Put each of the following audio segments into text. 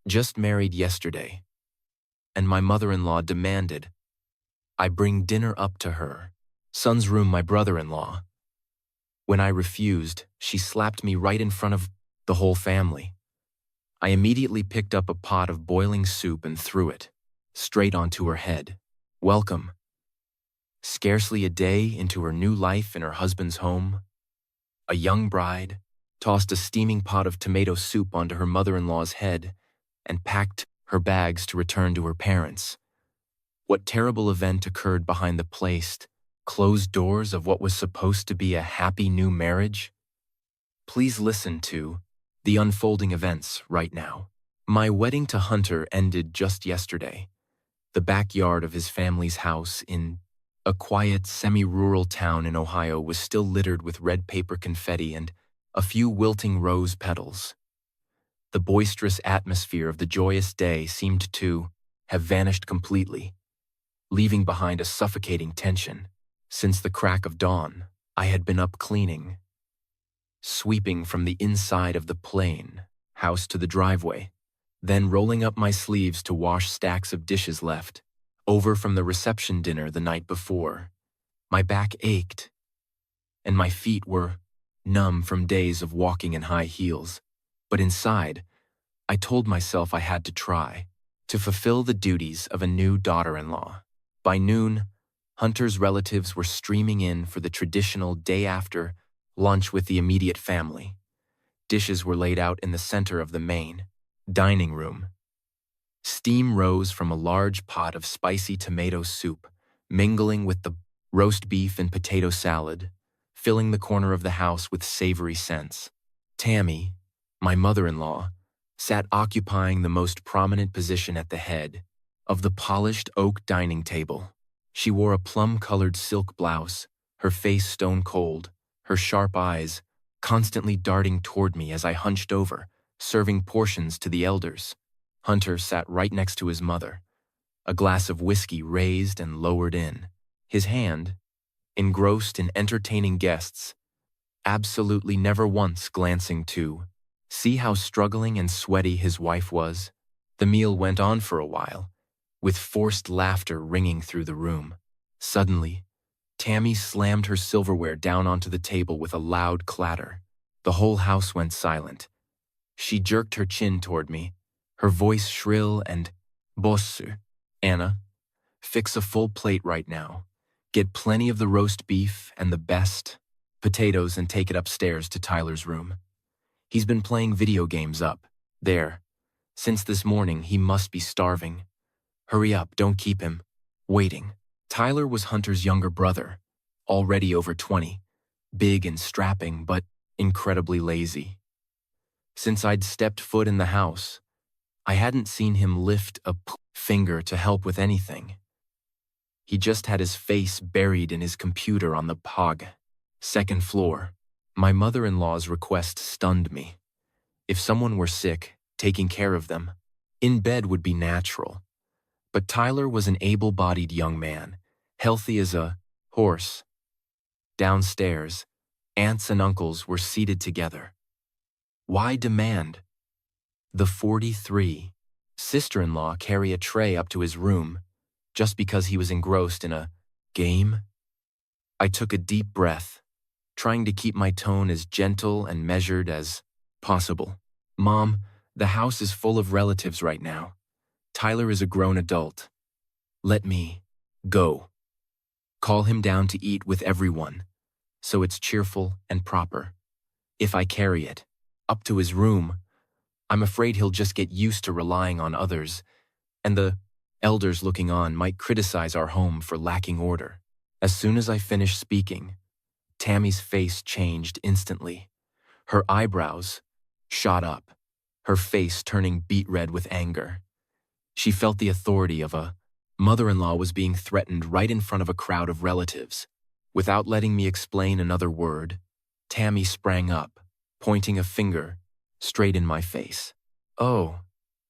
Just married yesterday, and my mother-in-law demanded I bring dinner up to her son's room, my brother-in-law. When I refused, she slapped me right in front of the whole family. I immediately picked up a pot of boiling soup and threw it straight onto her head. Welcome. Scarcely a day into her new life in her husband's home, a young bride tossed a steaming pot of tomato soup onto her mother-in-law's head and packed her bags to return to her parents. What terrible event occurred behind the placed, closed doors of what was supposed to be a happy new marriage? Please listen to the unfolding events right now. My wedding to Hunter ended just yesterday. The backyard of his family's house in a quiet, semi-rural town in Ohio was still littered with red paper confetti and a few wilting rose petals. The boisterous atmosphere of the joyous day seemed to have vanished completely, leaving behind a suffocating tension. Since the crack of dawn, I had been up cleaning, sweeping from the inside of the plain house to the driveway, then rolling up my sleeves to wash stacks of dishes left over from the reception dinner the night before. My back ached, and my feet were numb from days of walking in high heels. But inside, I told myself I had to try to fulfill the duties of a new daughter-in-law. By noon, Hunter's relatives were streaming in for the traditional day-after lunch with the immediate family. Dishes were laid out in the center of the main dining room. Steam rose from a large pot of spicy tomato soup, mingling with the roast beef and potato salad, filling the corner of the house with savory scents. Tammy, my mother-in-law, sat occupying the most prominent position at the head of the polished oak dining table. She wore a plum-colored silk blouse, her face stone-cold, her sharp eyes constantly darting toward me as I hunched over, serving portions to the elders. Hunter sat right next to his mother, a glass of whiskey raised and lowered in, his hand engrossed in entertaining guests, absolutely never once glancing to see how struggling and sweaty his wife was. The meal went on for a while, with forced laughter ringing through the room. Suddenly, Tammy slammed her silverware down onto the table with a loud clatter. The whole house went silent. She jerked her chin toward me, her voice shrill and bossu. Anna, fix a full plate right now. Get plenty of the roast beef and the best potatoes and take it upstairs to Tyler's room. He's been playing video games up there. Since this morning, he must be starving. Hurry up, don't keep him waiting. Tyler was Hunter's younger brother, already over 20, big and strapping, but incredibly lazy. Since I'd stepped foot in the house, I hadn't seen him lift a finger to help with anything. He just had his face buried in his computer on the second floor. My mother-in-law's request stunned me. If someone were sick, taking care of them in bed would be natural. But Tyler was an able-bodied young man, healthy as a horse. Downstairs, aunts and uncles were seated together. Why demand the 43 sister-in-law carry a tray up to his room just because he was engrossed in a game? I took a deep breath, trying to keep my tone as gentle and measured as possible. Mom, the house is full of relatives right now. Tyler is a grown adult. Let me go. Call him down to eat with everyone, so it's cheerful and proper. If I carry it up to his room, I'm afraid he'll just get used to relying on others, and the elders looking on might criticize our home for lacking order. As soon as I finished speaking, Tammy's face changed instantly. Her eyebrows shot up, her face turning beet red with anger. She felt the authority of a mother-in-law was being threatened right in front of a crowd of relatives. Without letting me explain another word, Tammy sprang up, pointing a finger straight in my face. Oh,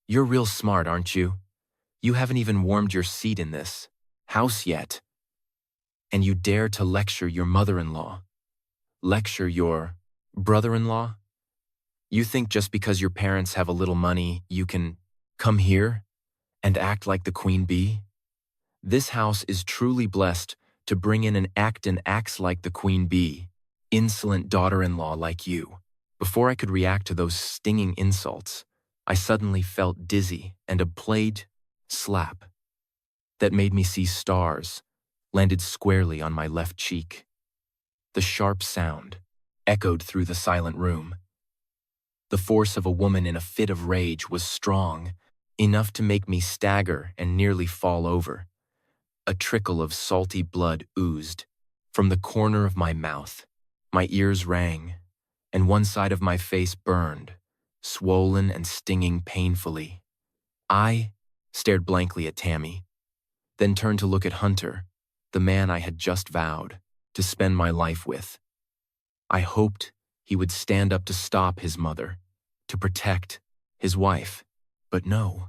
you're real smart, aren't you? You haven't even warmed your seat in this house yet. And you dare to lecture your mother-in-law? Lecture your brother-in-law? You think just because your parents have a little money, you can Come here and act like the queen bee? This house is truly blessed to bring in an act and acts like the queen bee, insolent daughter-in-law like you. Before I could react to those stinging insults, I suddenly felt dizzy, and a blade slap that made me see stars landed squarely on my left cheek. The sharp sound echoed through the silent room. The force of a woman in a fit of rage was strong, enough to make me stagger and nearly fall over. A trickle of salty blood oozed from the corner of my mouth. My ears rang, and one side of my face burned, swollen and stinging painfully. I stared blankly at Tammy, then turned to look at Hunter, the man I had just vowed to spend my life with. I hoped he would stand up to stop his mother, to protect his wife. But no,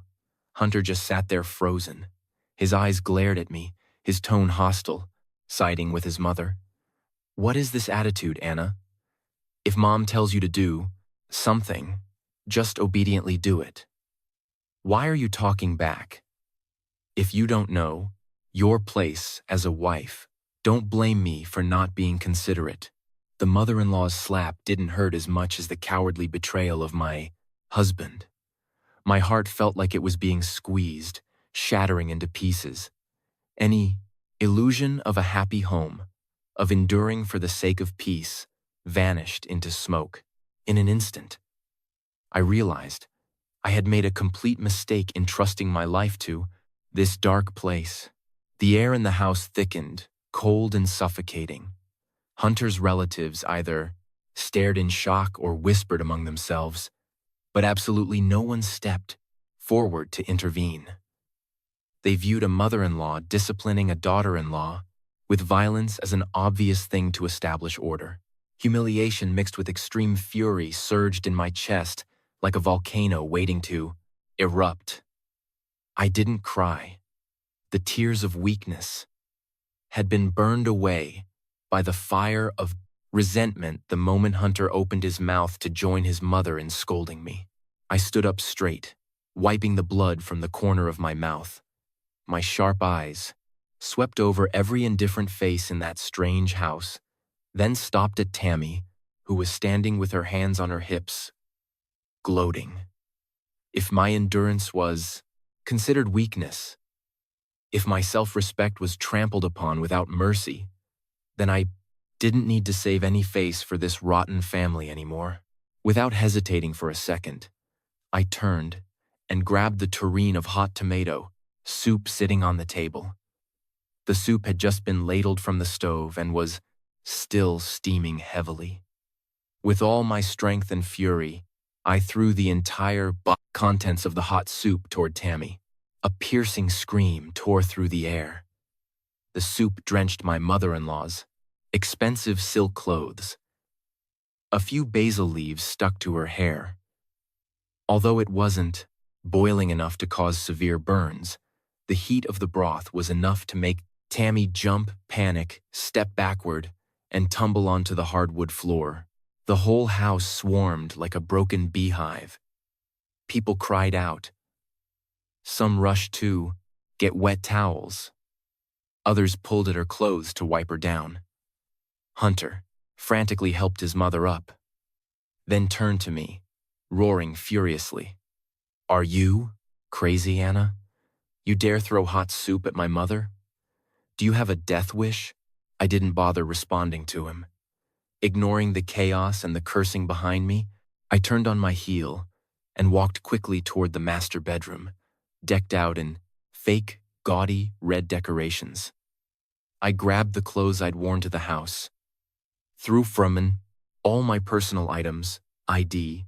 Hunter just sat there frozen. His eyes glared at me, his tone hostile, siding with his mother. What is this attitude, Anna? If Mom tells you to do something, just obediently do it. Why are you talking back? If you don't know your place as a wife, don't blame me for not being considerate. The mother-in-law's slap didn't hurt as much as the cowardly betrayal of my husband. My heart felt like it was being squeezed, shattering into pieces. Any illusion of a happy home, of enduring for the sake of peace, vanished into smoke. In an instant, I realized I had made a complete mistake in trusting my life to this dark place. The air in the house thickened, cold and suffocating. Hunter's relatives either stared in shock or whispered among themselves, but absolutely no one stepped forward to intervene. They viewed a mother-in-law disciplining a daughter-in-law with violence as an obvious thing to establish order. Humiliation mixed with extreme fury surged in my chest like a volcano waiting to erupt. I didn't cry. The tears of weakness had been burned away by the fire of resentment the moment Hunter opened his mouth to join his mother in scolding me. I stood up straight, wiping the blood from the corner of my mouth. My sharp eyes swept over every indifferent face in that strange house, then stopped at Tammy, who was standing with her hands on her hips, gloating. If my endurance was considered weakness, if my self-respect was trampled upon without mercy, then I didn't need to save any face for this rotten family anymore. Without hesitating for a second, I turned and grabbed the tureen of hot tomato soup sitting on the table. The soup had just been ladled from the stove and was still steaming heavily. With all my strength and fury, I threw the entire contents of the hot soup toward Tammy. A piercing scream tore through the air. The soup drenched my mother-in-law's expensive silk clothes. A few basil leaves stuck to her hair. Although it wasn't boiling enough to cause severe burns, the heat of the broth was enough to make Tammy jump, panic, step backward, and tumble onto the hardwood floor. The whole house swarmed like a broken beehive. People cried out. Some rushed to get wet towels. Others pulled at her clothes to wipe her down. Hunter frantically helped his mother up, then turned to me, roaring furiously. Are you crazy, Anna? You dare throw hot soup at my mother? Do you have a death wish? I didn't bother responding to him. Ignoring the chaos and the cursing behind me, I turned on my heel and walked quickly toward the master bedroom, decked out in fake, gaudy red decorations. I grabbed the clothes I'd worn to the house, threw from all my personal items, ID,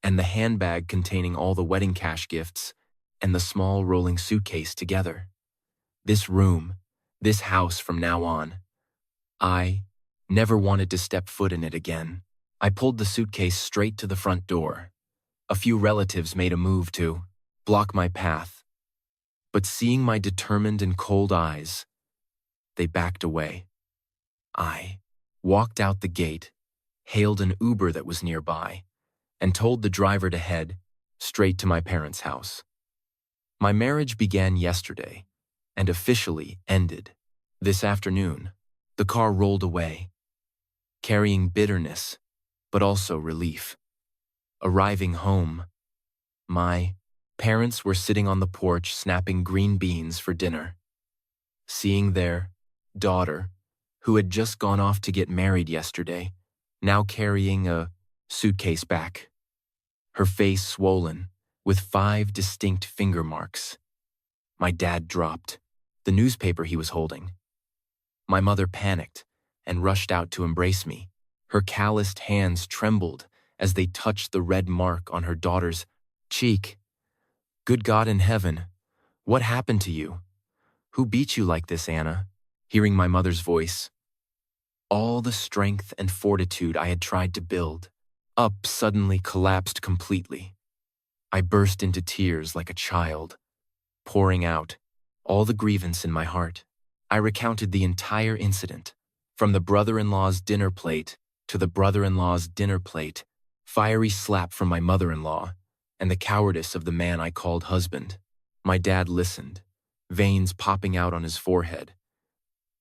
and the handbag containing all the wedding cash gifts, and the small rolling suitcase together. This room, this house from now on, I never wanted to step foot in it again. I pulled the suitcase straight to the front door. A few relatives made a move to block my path, but seeing my determined and cold eyes, they backed away. I walked out the gate, hailed an Uber that was nearby, and told the driver to head straight to my parents' house. My marriage began yesterday and officially ended. This afternoon, the car rolled away, carrying bitterness, but also relief. Arriving home, my parents were sitting on the porch snapping green beans for dinner. Seeing their daughter, who had just gone off to get married yesterday, now carrying a suitcase back, her face swollen with 5 distinct finger marks. My dad dropped the newspaper he was holding. My mother panicked and rushed out to embrace me. Her calloused hands trembled as they touched the red mark on her daughter's cheek. Good God in heaven, what happened to you? Who beat you like this, Anna? Hearing my mother's voice, all the strength and fortitude I had tried to build up suddenly collapsed completely. I burst into tears like a child, pouring out all the grievance in my heart. I recounted the entire incident, from the brother-in-law's dinner plate to the brother-in-law's dinner plate, fiery slap from my mother-in-law, and the cowardice of the man I called husband. My dad listened, veins popping out on his forehead.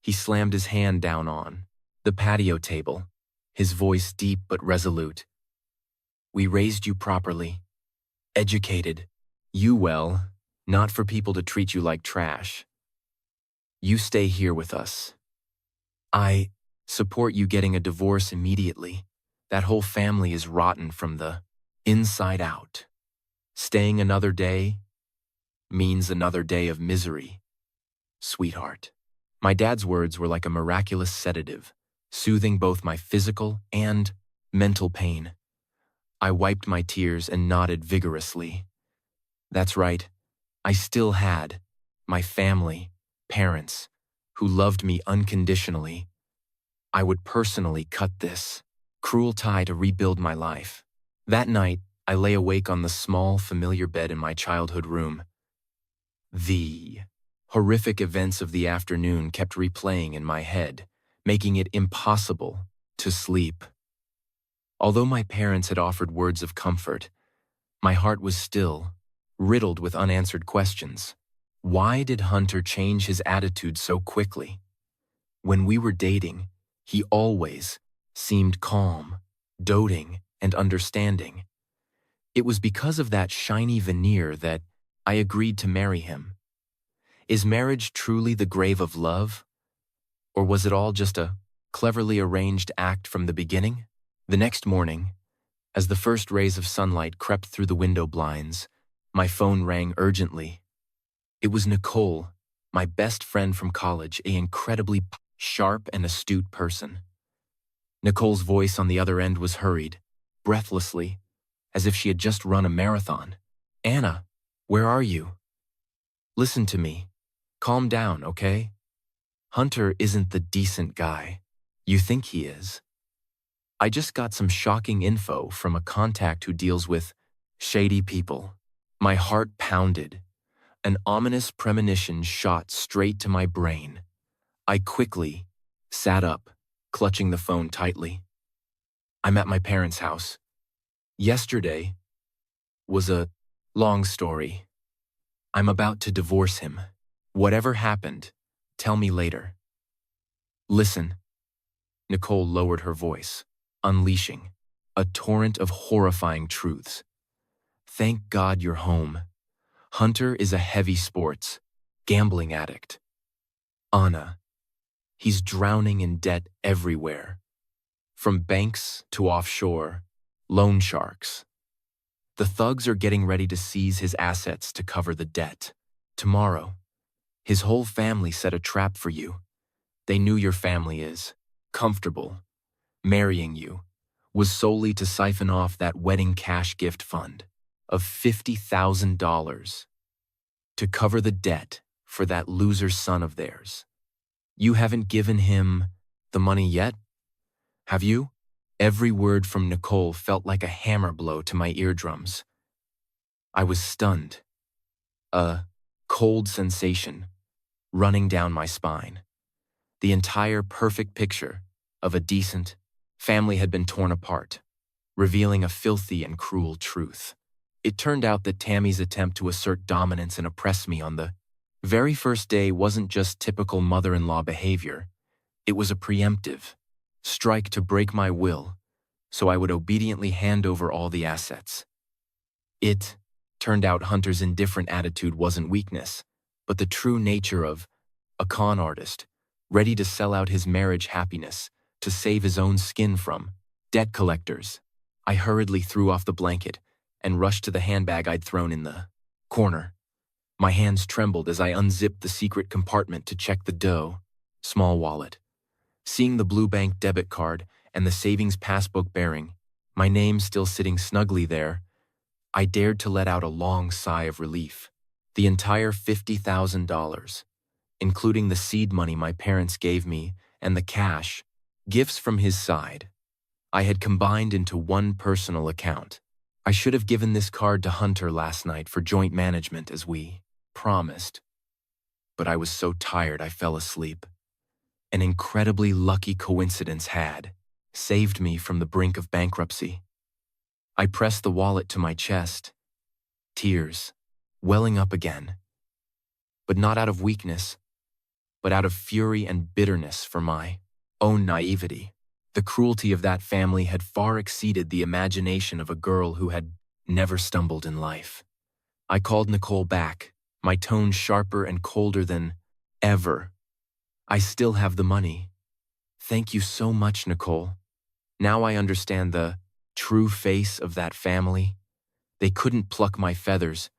He slammed his hand down on the patio table, his voice deep but resolute. We raised you properly, educated you well, not for people to treat you like trash. You stay here with us. I support you getting a divorce immediately. That whole family is rotten from the inside out. Staying another day means another day of misery, sweetheart. My dad's words were like a miraculous sedative, soothing both my physical and mental pain. I wiped my tears and nodded vigorously. That's right, I still had my family, parents, who loved me unconditionally. I would personally cut this cruel tie to rebuild my life. That night, I lay awake on the small, familiar bed in my childhood room. The horrific events of the afternoon kept replaying in my head, making it impossible to sleep. Although my parents had offered words of comfort, my heart was still riddled with unanswered questions. Why did Hunter change his attitude so quickly? When we were dating, he always seemed calm, doting, and understanding. It was because of that shiny veneer that I agreed to marry him. Is marriage truly the grave of love? Or was it all just a cleverly arranged act from the beginning? The next morning, as the first rays of sunlight crept through the window blinds, my phone rang urgently. It was Nicole, my best friend from college, an incredibly sharp and astute person. Nicole's voice on the other end was hurried, breathlessly, as if she had just run a marathon. Anna, where are you? Listen to me. Calm down, okay? Hunter isn't the decent guy you think he is. I just got some shocking info from a contact who deals with shady people. My heart pounded. An ominous premonition shot straight to my brain. I quickly sat up, clutching the phone tightly. I'm at my parents' house. Yesterday was a long story. I'm about to divorce him. Whatever happened, tell me later. Listen. Nicole lowered her voice, unleashing a torrent of horrifying truths. Thank God you're home. Hunter is a heavy sports, gambling addict. Anna, he's drowning in debt everywhere. From banks to offshore, loan sharks. The thugs are getting ready to seize his assets to cover the debt. Tomorrow, his whole family set a trap for you. They knew your family is comfortable. Marrying you was solely to siphon off that wedding cash gift fund of $50,000 to cover the debt for that loser son of theirs. You haven't given him the money yet, have you? Every word from Nicole felt like a hammer blow to my eardrums. I was stunned. A cold sensation running down my spine. The entire perfect picture of a decent family had been torn apart, revealing a filthy and cruel truth. It turned out that Tammy's attempt to assert dominance and oppress me on the very first day wasn't just typical mother-in-law behavior. It was a preemptive strike to break my will, so I would obediently hand over all the assets. It turned out Hunter's indifferent attitude wasn't weakness, but the true nature of a con artist, ready to sell out his marriage happiness to save his own skin from debt collectors. I hurriedly threw off the blanket and rushed to the handbag I'd thrown in the corner. My hands trembled as I unzipped the secret compartment to check the small wallet. Seeing the blue bank debit card and the savings passbook bearing my name still sitting snugly there, I dared to let out a long sigh of relief. The entire $50,000, including the seed money my parents gave me and the cash, gifts from his side, I had combined into one personal account. I should have given this card to Hunter last night for joint management as we promised, but I was so tired I fell asleep. An incredibly lucky coincidence had saved me from the brink of bankruptcy. I pressed the wallet to my chest, tears welling up again, but not out of weakness, but out of fury and bitterness for my own naivety. The cruelty of that family had far exceeded the imagination of a girl who had never stumbled in life. I called Nicole back, my tone sharper and colder than ever. I still have the money. Thank you so much, Nicole. Now I understand the true face of that family. They couldn't pluck my feathers.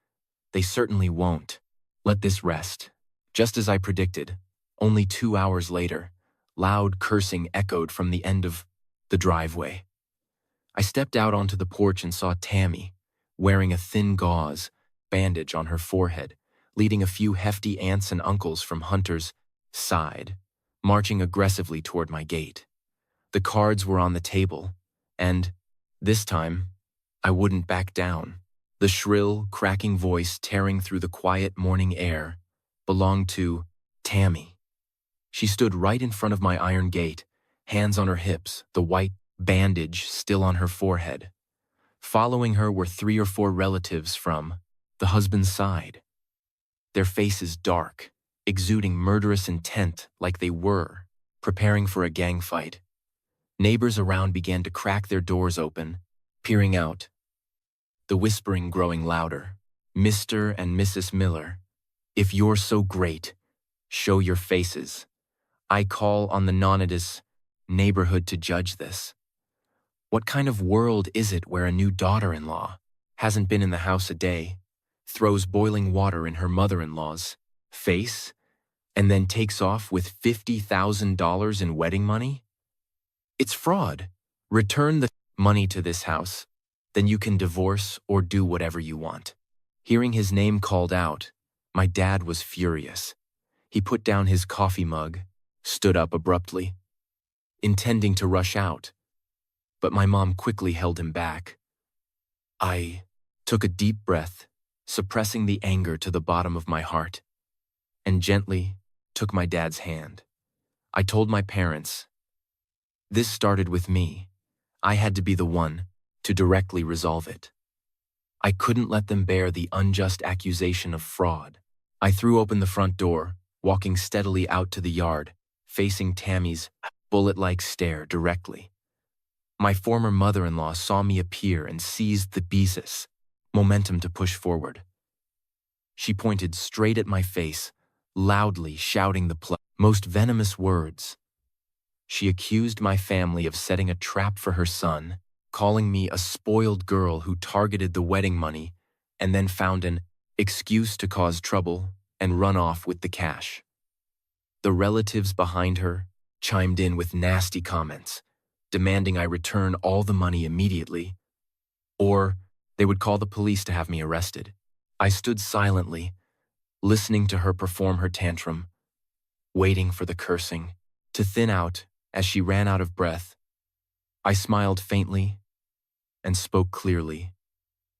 They certainly won't. Let this rest. Just as I predicted, only 2 hours later, loud cursing echoed from the end of the driveway. I stepped out onto the porch and saw Tammy, wearing a thin gauze bandage on her forehead, leading a few hefty aunts and uncles from Hunter's side, marching aggressively toward my gate. The cards were on the table, and this time, I wouldn't back down. The shrill, cracking voice tearing through the quiet morning air belonged to Tammy. She stood right in front of my iron gate, hands on her hips, the white bandage still on her forehead. Following her were 3 or 4 relatives from the husband's side, their faces dark, exuding murderous intent like they were preparing for a gang fight. Neighbors around began to crack their doors open, peering out, the whispering growing louder. Mr. and Mrs. Miller, if you're so great, show your faces. I call on the Nonidus neighborhood to judge this. What kind of world is it where a new daughter-in-law hasn't been in the house a day, throws boiling water in her mother-in-law's face, and then takes off with $50,000 in wedding money? It's fraud. Return the money to this house, then you can divorce or do whatever you want. Hearing his name called out, my dad was furious. He put down his coffee mug, stood up abruptly, intending to rush out, but my mom quickly held him back. I took a deep breath, suppressing the anger to the bottom of my heart, and gently took my dad's hand. I told my parents, this started with me. I had to be the one to directly resolve it. I couldn't let them bear the unjust accusation of fraud. I threw open the front door, walking steadily out to the yard, facing Tammy's bullet-like stare directly. My former mother-in-law saw me appear and seized the beezus momentum to push forward. She pointed straight at my face, loudly shouting the most venomous words. She accused my family of setting a trap for her son, calling me a spoiled girl who targeted the wedding money and then found an excuse to cause trouble and run off with the cash. The relatives behind her chimed in with nasty comments, demanding I return all the money immediately, or they would call the police to have me arrested. I stood silently, listening to her perform her tantrum, waiting for the cursing to thin out as she ran out of breath. I smiled faintly and spoke clearly,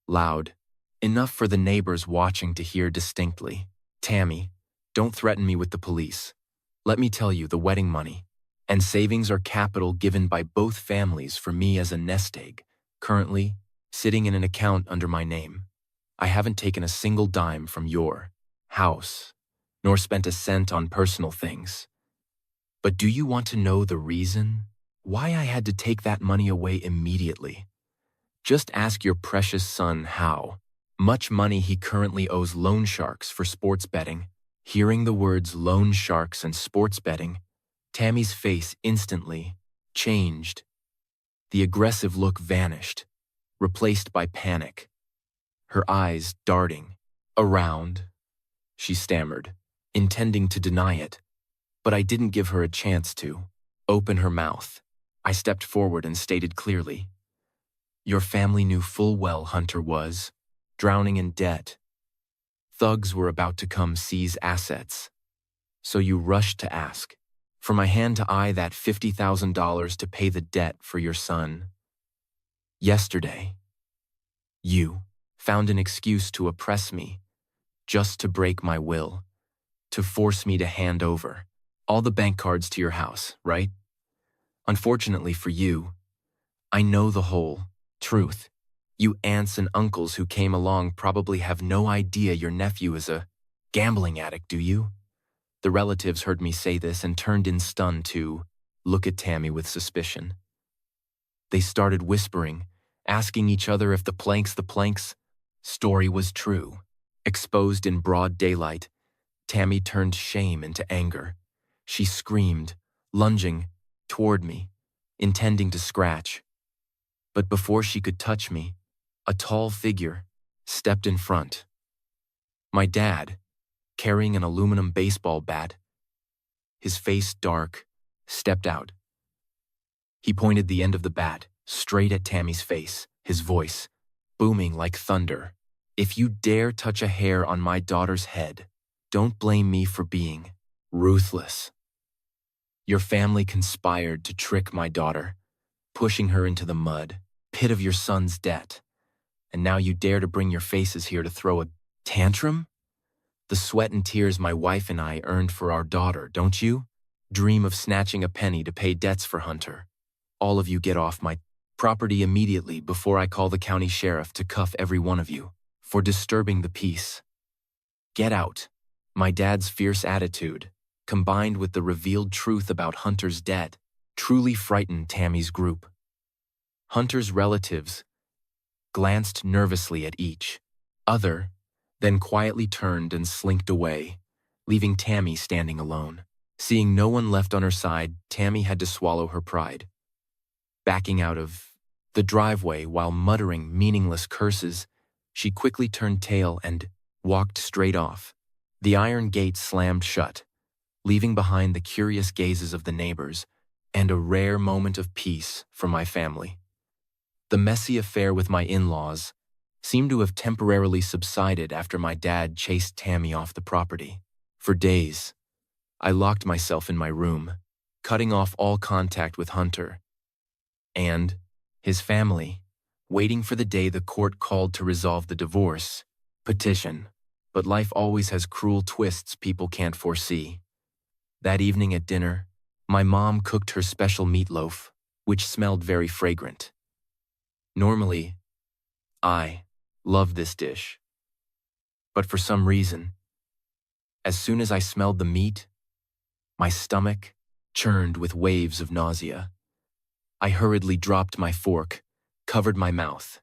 loud, enough for the neighbors watching to hear distinctly. Tammy, don't threaten me with the police. Let me tell you, the wedding money and savings are capital given by both families for me as a nest egg, currently sitting in an account under my name. I haven't taken a single dime from your house, nor spent a cent on personal things. But do you want to know the reason why I had to take that money away immediately? Just ask your precious son how much money he currently owes loan sharks for sports betting. Hearing the words loan sharks and sports betting, Tammy's face instantly changed. The aggressive look vanished, replaced by panic. Her eyes darting around, she stammered, intending to deny it, but I didn't give her a chance to open her mouth. I stepped forward and stated clearly, "Your family knew full well Hunter was drowning in debt. Thugs were about to come seize assets. So you rushed to ask for my hand to eye that $50,000 to pay the debt for your son. Yesterday, you found an excuse to oppress me, just to break my will, to force me to hand over all the bank cards to your house, right? Unfortunately for you, I know the whole truth. You aunts and uncles who came along probably have no idea your nephew is a gambling addict, do you?" The relatives heard me say this and turned in stunned to look at Tammy with suspicion. They started whispering, asking each other if the planks story was true. Exposed in broad daylight, Tammy turned shame into anger. She screamed, lunging toward me, intending to scratch. But before she could touch me, a tall figure stepped in front. My dad, carrying an aluminum baseball bat, his face dark, stepped out. He pointed the end of the bat straight at Tammy's face, his voice booming like thunder. "If you dare touch a hair on my daughter's head, don't blame me for being ruthless. Your family conspired to trick my daughter, pushing her into the mud pit of your son's debt. And now you dare to bring your faces here to throw a tantrum? The sweat and tears my wife and I earned for our daughter, don't you? Dream of snatching a penny to pay debts for Hunter. All of you get off my property immediately before I call the county sheriff to cuff every one of you for disturbing the peace. Get out." My dad's fierce attitude, combined with the revealed truth about Hunter's debt, truly frightened Tammy's group. Hunter's relatives glanced nervously at each other, then quietly turned and slinked away, leaving Tammy standing alone. Seeing no one left on her side, Tammy had to swallow her pride. Backing out of the driveway while muttering meaningless curses, she quickly turned tail and walked straight off. The iron gate slammed shut, leaving behind the curious gazes of the neighbors and a rare moment of peace for my family. The messy affair with my in-laws seemed to have temporarily subsided after my dad chased Tammy off the property. For days, I locked myself in my room, cutting off all contact with Hunter and his family, waiting for the day the court called to resolve the divorce petition. But life always has cruel twists people can't foresee. That evening at dinner, my mom cooked her special meatloaf, which smelled very fragrant. Normally, I love this dish. But for some reason, as soon as I smelled the meat, my stomach churned with waves of nausea. I hurriedly dropped my fork, covered my mouth,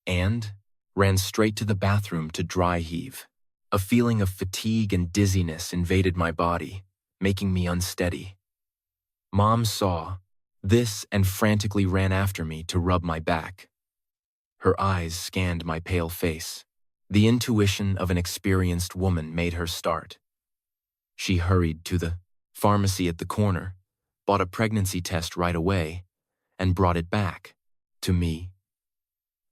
and ran straight to the bathroom to dry heave. A feeling of fatigue and dizziness invaded my body, making me unsteady. Mom saw this and frantically ran after me to rub my back. Her eyes scanned my pale face. The intuition of an experienced woman made her start. She hurried to the pharmacy at the corner, bought a pregnancy test right away, and brought it back to me.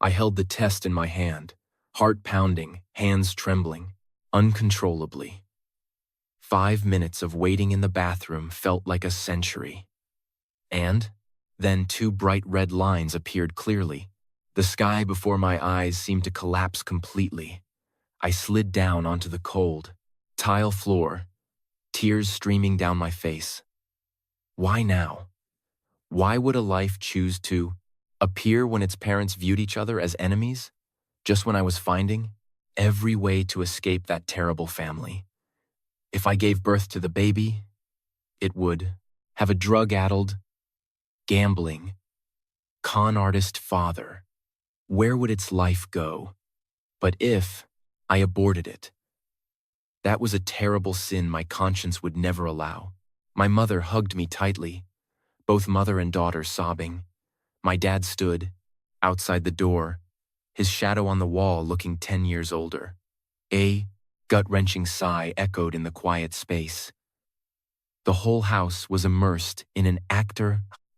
I held the test in my hand, heart pounding, hands trembling, uncontrollably. 5 minutes of waiting in the bathroom felt like a century. And then 2 bright red lines appeared clearly. The sky before my eyes seemed to collapse completely. I slid down onto the cold tile floor, tears streaming down my face. Why now? Why would a life choose to appear when its parents viewed each other as enemies? just when I was finding every way to escape that terrible family. If I gave birth to the baby, it would have a drug-addled, gambling, con artist father. Where would its life go? But if I aborted it, that was a terrible sin my conscience would never allow. My mother hugged me tightly, both mother and daughter sobbing. My dad stood outside the door, his shadow on the wall looking 10 years older. A gut-wrenching sigh echoed in the quiet space. The whole house was immersed in an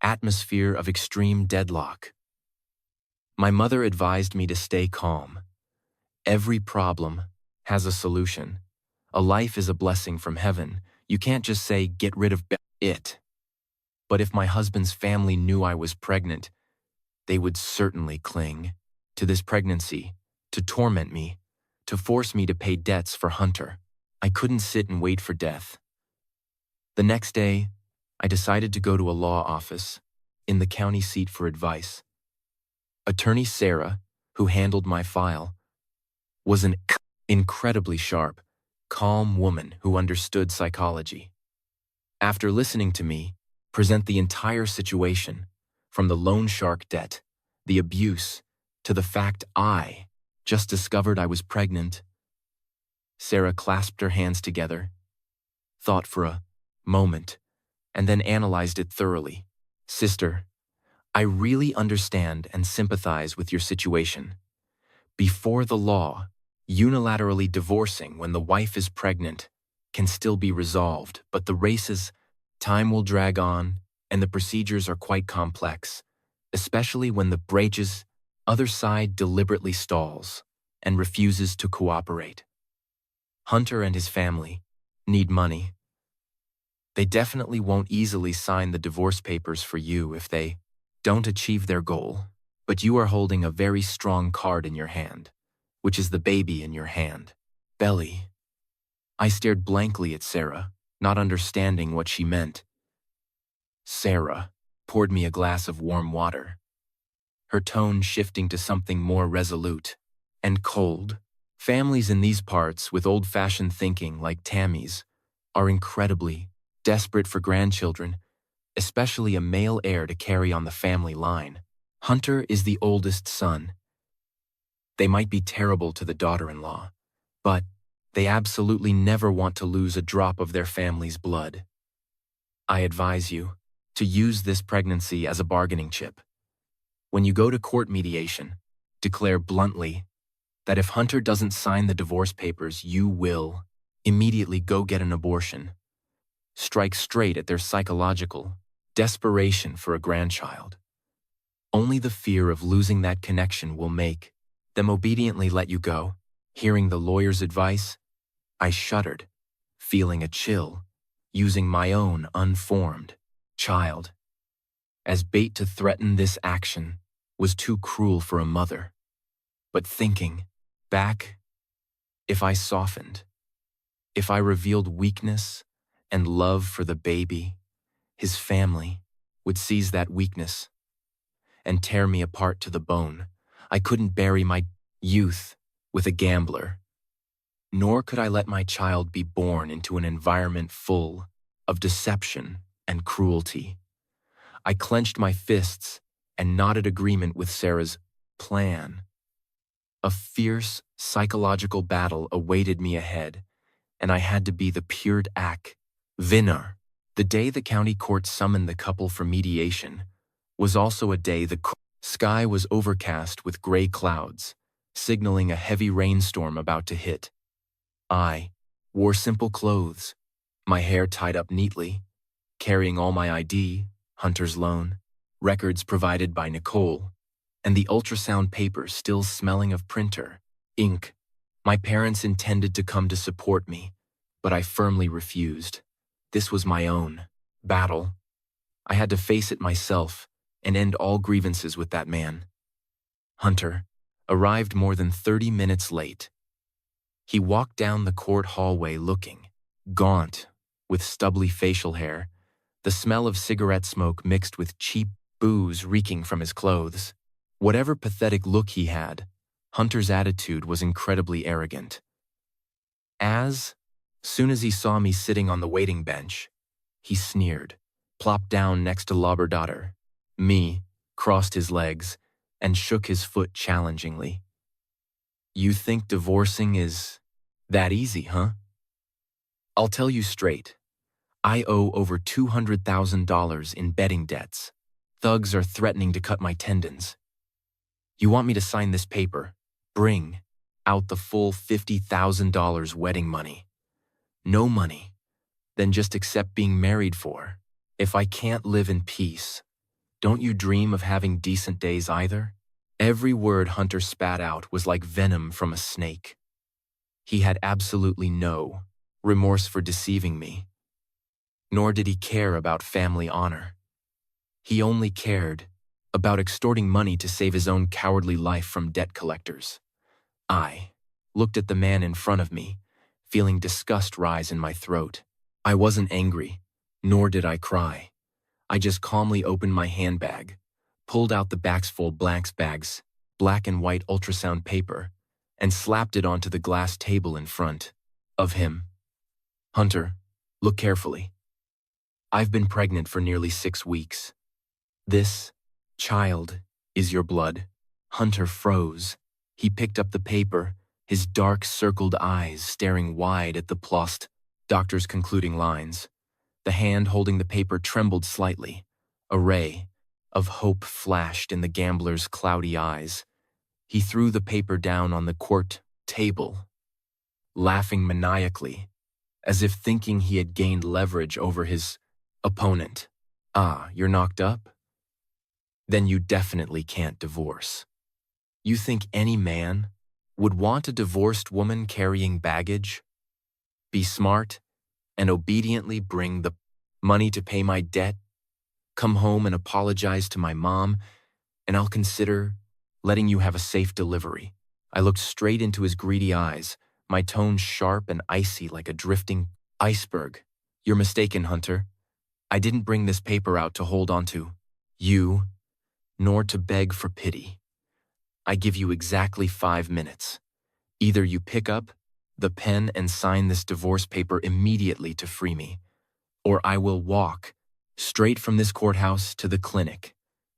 atmosphere of extreme deadlock. My mother advised me to stay calm. Every problem has a solution. A life is a blessing from heaven. You can't just say, get rid of it. But if my husband's family knew I was pregnant, they would certainly cling to this pregnancy, to torment me, to force me to pay debts for Hunter. I couldn't sit and wait for death. The next day, I decided to go to a law office in the county seat for advice. Attorney Sarah, who handled my file, was an incredibly sharp, calm woman who understood psychology. After listening to me present the entire situation, from the loan shark debt, the abuse, to the fact I just discovered I was pregnant, Sarah clasped her hands together, thought for a moment, and then analyzed it thoroughly. Sister, I really understand and sympathize with your situation. Before the law, unilaterally divorcing when the wife is pregnant can still be resolved, but the race's time will drag on and the procedures are quite complex, especially when the breach's other side deliberately stalls and refuses to cooperate. Hunter and his family need money. They definitely won't easily sign the divorce papers for you if they don't achieve their goal, but you are holding a very strong card in your hand, which is the baby in your hand. Belly. I stared blankly at Sarah, not understanding what she meant. Sarah poured me a glass of warm water, her tone shifting to something more resolute and cold. Families in these parts with old-fashioned thinking like Tammy's are incredibly desperate for grandchildren, especially a male heir to carry on the family line. Hunter is the oldest son. They might be terrible to the daughter-in-law, but they absolutely never want to lose a drop of their family's blood. I advise you to use this pregnancy as a bargaining chip. When you go to court mediation, declare bluntly that if Hunter doesn't sign the divorce papers, you will immediately go get an abortion. Strike straight at their psychological desperation for a grandchild. Only the fear of losing that connection will make them obediently let you go. Hearing the lawyer's advice, I shuddered, feeling a chill, using my own unformed child as bait to threaten this action was too cruel for a mother. But thinking back, if I softened, if I revealed weakness and love for the baby, his family would seize that weakness and tear me apart to the bone. I couldn't bury my youth with a gambler, nor could I let my child be born into an environment full of deception and cruelty. I clenched my fists and nodded agreement with Sarah's plan. A fierce psychological battle awaited me ahead, and I had to be the pure winner. The day the county court summoned the couple for mediation was also a day the sky was overcast with gray clouds, signaling a heavy rainstorm about to hit. I wore simple clothes, my hair tied up neatly, carrying all my ID, Hunter's loan, records provided by Nicole, and the ultrasound paper still smelling of printer, ink. My parents intended to come to support me, but I firmly refused. This was my own battle. I had to face it myself and end all grievances with that man. Hunter arrived more than 30 minutes late. He walked down the court hallway looking gaunt, with stubbly facial hair, the smell of cigarette smoke mixed with cheap booze reeking from his clothes. Whatever pathetic look he had Hunter's attitude was incredibly arrogant. As soon as he saw me sitting on the waiting bench, he sneered, plopped down next to Labrador, me, crossed his legs, and shook his foot challengingly. You think divorcing is that easy, huh? I'll tell you straight. I owe over $200,000 in betting debts. Thugs are threatening to cut my tendons. You want me to sign this paper? Bring out the full $50,000 wedding money. No money. Then just accept being married for. If I can't live in peace, don't you dream of having decent days either? Every word Hunter spat out was like venom from a snake. He had absolutely no remorse for deceiving me, nor did he care about family honor. He only cared about extorting money to save his own cowardly life from debt collectors. I looked at the man in front of me, feeling disgust rise in my throat. I wasn't angry, nor did I cry. I just calmly opened my handbag, pulled out the backs full blanks bags, black and white ultrasound paper, and slapped it onto the glass table in front of him. Hunter, look carefully. I've been pregnant for nearly 6 weeks. This child is your blood. Hunter froze. He picked up the paper, his dark circled eyes staring wide at the plussed doctor's concluding lines. The hand holding the paper trembled slightly. A ray of hope flashed in the gambler's cloudy eyes. He threw the paper down on the court table, laughing maniacally, as if thinking he had gained leverage over his opponent. Ah, you're knocked up? Then you definitely can't divorce. You think any man would want a divorced woman carrying baggage? Be smart and obediently bring the money to pay my debt, come home and apologize to my mom, and I'll consider letting you have a safe delivery. I looked straight into his greedy eyes, my tone sharp and icy like a drifting iceberg. You're mistaken, Hunter. I didn't bring this paper out to hold on to you, nor to beg for pity. I give you exactly 5 minutes. Either you pick up the pen and sign this divorce paper immediately to free me, or I will walk straight from this courthouse to the clinic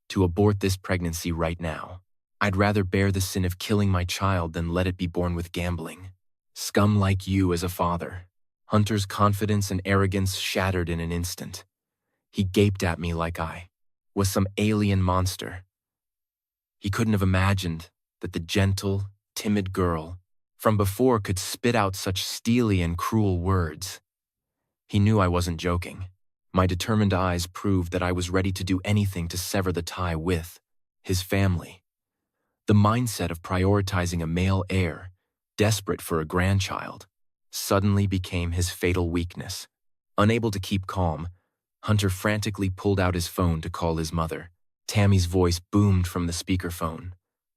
to abort this pregnancy right now. I'd rather bear the sin of killing my child than let it be born with gambling. Scum like you as a father. Hunter's confidence and arrogance shattered in an instant. He gaped at me like I was some alien monster. He couldn't have imagined that the gentle, timid girl from before could spit out such steely and cruel words. He knew I wasn't joking. My determined eyes proved that I was ready to do anything to sever the tie with his family. The mindset of prioritizing a male heir, desperate for a grandchild, suddenly became his fatal weakness. Unable to keep calm, Hunter frantically pulled out his phone to call his mother. Tammy's voice boomed from the speakerphone,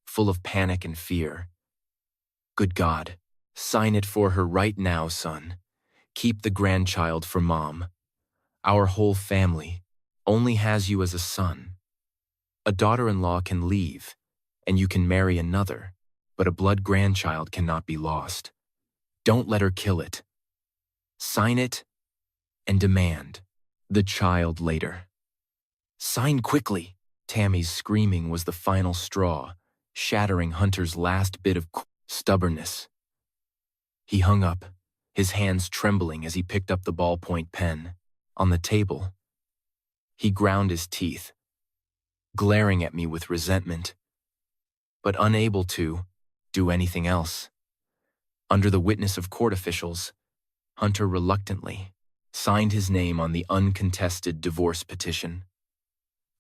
full of panic and fear. Good God, sign it for her right now, son. Keep the grandchild for Mom. Our whole family only has you as a son. A daughter-in-law can leave, and you can marry another, but a blood grandchild cannot be lost. Don't let her kill it. Sign it and demand the child later. Sign quickly. Tammy's screaming was the final straw, shattering Hunter's last bit of stubbornness. He hung up, his hands trembling as he picked up the ballpoint pen. On the table, he ground his teeth, glaring at me with resentment, but unable to do anything else. Under the witness of court officials, Hunter reluctantly signed his name on the uncontested divorce petition.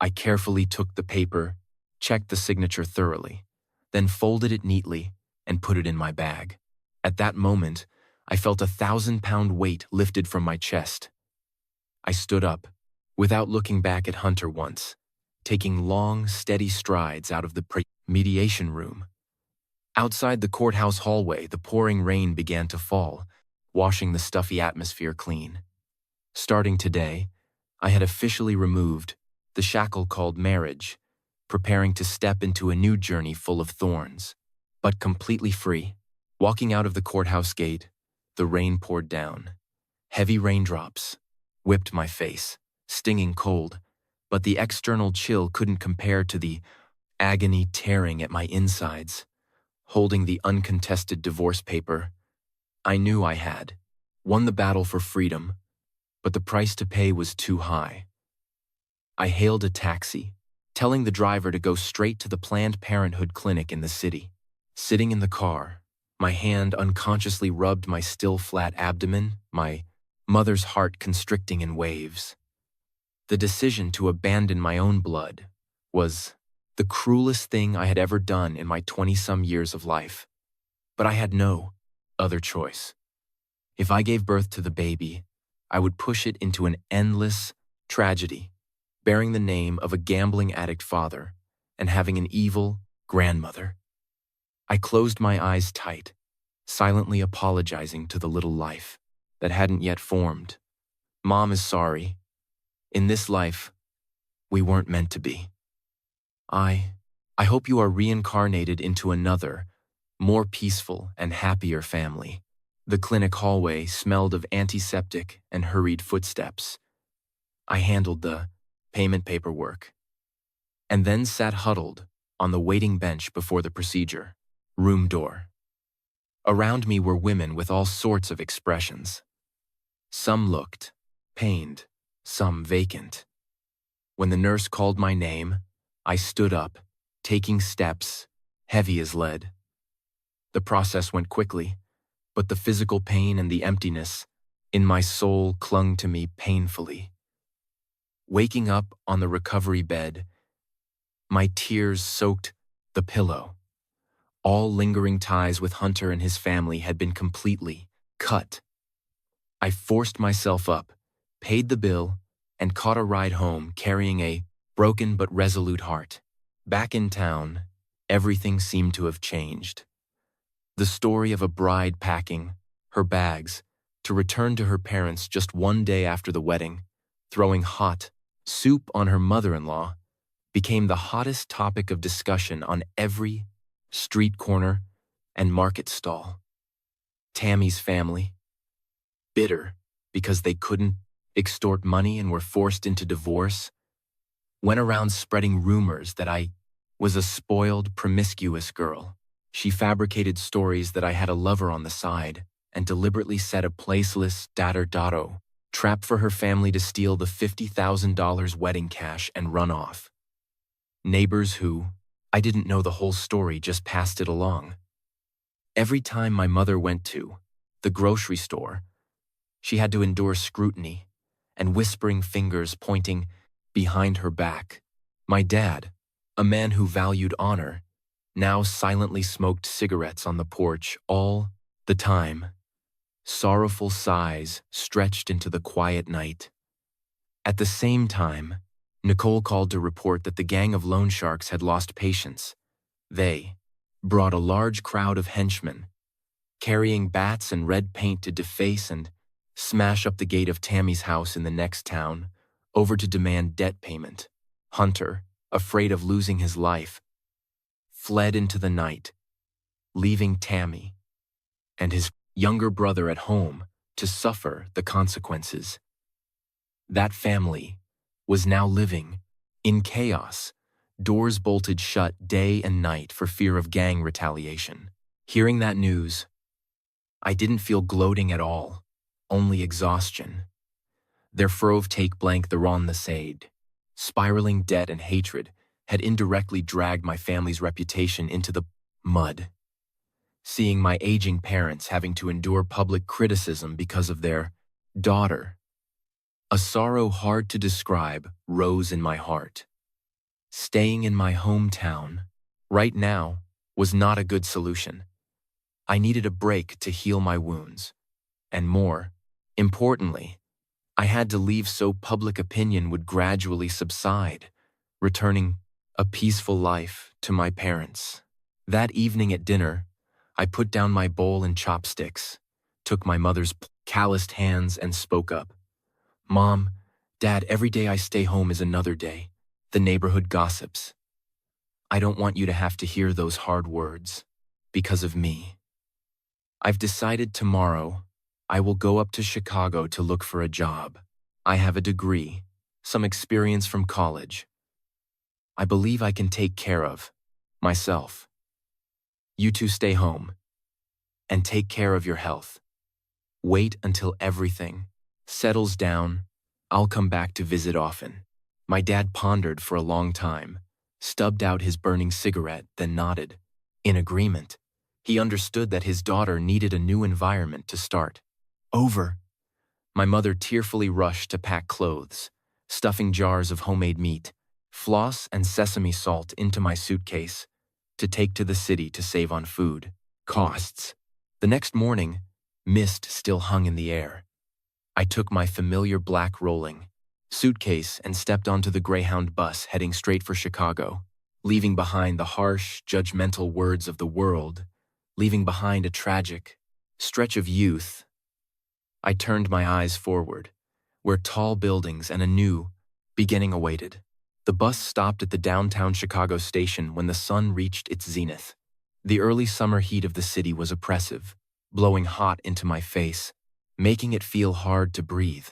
I carefully took the paper, checked the signature thoroughly, then folded it neatly and put it in my bag. At that moment, I felt a 1,000-pound weight lifted from my chest. I stood up, without looking back at Hunter once, taking long, steady strides out of the mediation room. Outside the courthouse hallway, the pouring rain began to fall, washing the stuffy atmosphere clean. Starting today, I had officially removed the shackle called marriage, preparing to step into a new journey full of thorns. but completely free. Walking out of the courthouse gate, the rain poured down. Heavy raindrops whipped my face, stinging cold, but the external chill couldn't compare to the agony tearing at my insides. Holding the uncontested divorce paper, I knew I had won the battle for freedom, but the price to pay was too high. I hailed a taxi, telling the driver to go straight to the Planned Parenthood clinic in the city. Sitting in the car, my hand unconsciously rubbed my still flat abdomen, my mother's heart constricting in waves. The decision to abandon my own blood was the cruelest thing I had ever done in my 20-some years of life. But I had no other choice. If I gave birth to the baby, I would push it into an endless tragedy, bearing the name of a gambling addict father and having an evil grandmother. I closed my eyes tight, silently apologizing to the little life that hadn't yet formed. Mom is sorry. In this life, we weren't meant to be. I hope you are reincarnated into another, more peaceful and happier family. The clinic hallway smelled of antiseptic and hurried footsteps. I handled the payment paperwork and then sat huddled on the waiting bench before the procedure room door. Around me were women with all sorts of expressions. Some looked pained, some vacant. When the nurse called my name, I stood up, taking steps, heavy as lead. The process went quickly, but the physical pain and the emptiness in my soul clung to me painfully. Waking up on the recovery bed, my tears soaked the pillow. All lingering ties with Hunter and his family had been completely cut. I forced myself up, paid the bill, and caught a ride home carrying a broken but resolute heart. Back in town, everything seemed to have changed. The story of a bride packing her bags to return to her parents just one day after the wedding, throwing hot soup on her mother-in-law, became the hottest topic of discussion on every street corner and market stall. Tammy's family, bitter because they couldn't extort money and were forced into divorce, went around spreading rumors that I was a spoiled, promiscuous girl. She fabricated stories that I had a lover on the side and deliberately set a placeless datter-dato trap for her family to steal the $50,000 wedding cash and run off. Neighbors who, I didn't know the whole story, just passed it along. Every time my mother went to the grocery store, she had to endure scrutiny and whispering fingers pointing behind her back. My dad, a man who valued honor, now silently smoked cigarettes on the porch all the time. Sorrowful sighs stretched into the quiet night. At the same time, Nicole called to report that the gang of loan sharks had lost patience. They brought a large crowd of henchmen, carrying bats and red paint to deface and smash up the gate of Tammy's house in the next town, over to demand debt payment. Hunter, afraid of losing his life, fled into the night, leaving Tammy and his younger brother at home to suffer the consequences. That family was now living in chaos, doors bolted shut day and night for fear of gang retaliation. Hearing that news, I didn't feel gloating at all, only exhaustion. Their frove take blank the Ron the Sade. Spiraling debt and hatred had indirectly dragged my family's reputation into the mud. Seeing my aging parents having to endure public criticism because of their daughter, a sorrow hard to describe rose in my heart. Staying in my hometown right now was not a good solution. I needed a break to heal my wounds, and more importantly, I had to leave so public opinion would gradually subside, returning a peaceful life to my parents. That evening at dinner, I put down my bowl and chopsticks, took my mother's calloused hands and spoke up. Mom, Dad, every day I stay home is another day. The neighborhood gossips. I don't want you to have to hear those hard words. because of me. I've decided tomorrow I will go up to Chicago to look for a job. I have a degree, some experience from college. I believe I can take care of myself. You two stay home and take care of your health. Wait until everything settles down. I'll come back to visit often. My dad pondered for a long time, stubbed out his burning cigarette, then nodded. In agreement, he understood that his daughter needed a new environment to start over. My mother tearfully rushed to pack clothes, stuffing jars of homemade meat, floss, and sesame salt into my suitcase to take to the city to save on food costs. The next morning, mist still hung in the air. I took my familiar black rolling suitcase and stepped onto the Greyhound bus heading straight for Chicago, leaving behind the harsh, judgmental words of the world, leaving behind a tragic stretch of youth. I turned my eyes forward, where tall buildings and a new beginning awaited. The bus stopped at the downtown Chicago station when the sun reached its zenith. The early summer heat of the city was oppressive, blowing hot into my face, making it feel hard to breathe.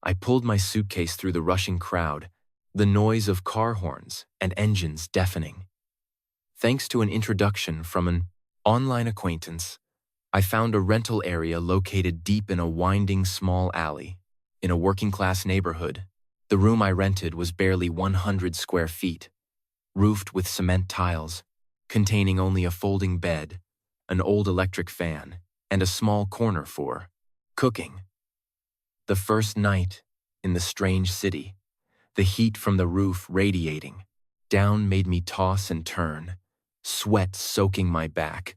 I pulled my suitcase through the rushing crowd, the noise of car horns and engines deafening. Thanks to an introduction from an online acquaintance, I found a rental area located deep in a winding small alley. In a working-class neighborhood, the room I rented was barely 100 square feet, roofed with cement tiles, containing only a folding bed, an old electric fan, and a small corner for cooking. The first night in the strange city, the heat from the roof radiating down made me toss and turn, sweat soaking my back.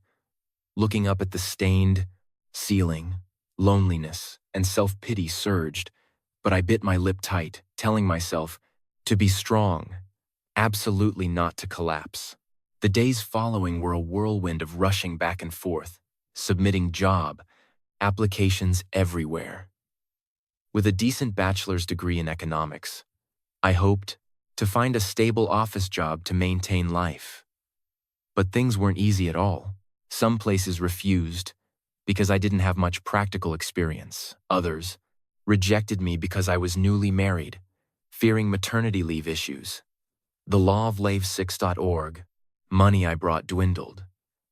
Looking up at the stained ceiling, loneliness and self-pity surged, but I bit my lip tight, telling myself to be strong, absolutely not to collapse. The days following were a whirlwind of rushing back and forth, submitting job applications everywhere. With a decent bachelor's degree in economics, I hoped to find a stable office job to maintain life. But things weren't easy at all. Some places refused because I didn't have much practical experience. Others rejected me because I was newly married, fearing maternity leave issues. The law of lave6.org, money I brought dwindled.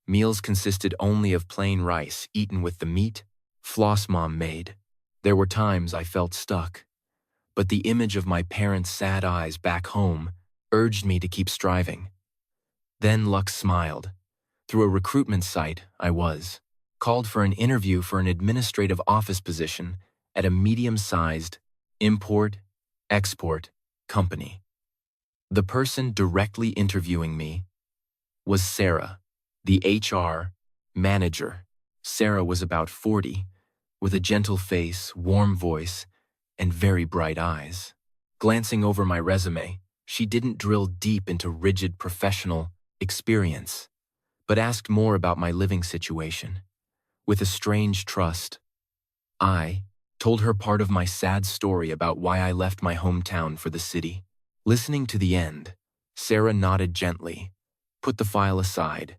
Meals consisted only of plain rice eaten with the meat floss mom made. There were times I felt stuck, but the image of my parents' sad eyes back home urged me to keep striving. Then luck smiled. Through a recruitment site, I was called for an interview for an administrative office position at a medium-sized import-export company. The person directly interviewing me was Sarah, the HR manager. Sarah was about 40, with a gentle face, warm voice, and very bright eyes. Glancing over my resume, she didn't drill deep into rigid professional experience, but asked more about my living situation. With a strange trust, I told her part of my sad story about why I left my hometown for the city. Listening to the end, Sarah nodded gently, put the file aside,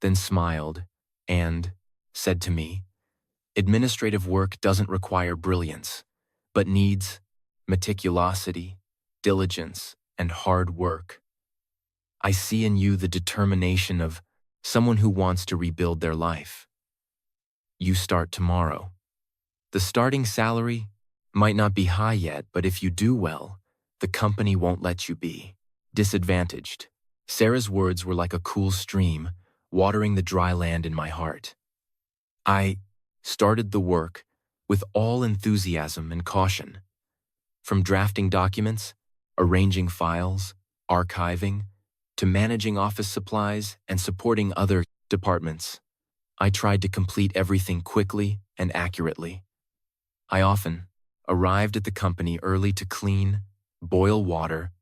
then smiled and said to me, "Administrative work doesn't require brilliance, but needs meticulosity, diligence, and hard work. I see in you the determination of someone who wants to rebuild their life. You start tomorrow. The starting salary might not be high yet, but if you do well, the company won't let you be disadvantaged." Sarah's words were like a cool stream, watering the dry land in my heart. I started the work with all enthusiasm and caution. From drafting documents, arranging files, archiving, to managing office supplies and supporting other departments, I tried to complete everything quickly and accurately. I often arrived at the company early to clean, boil water,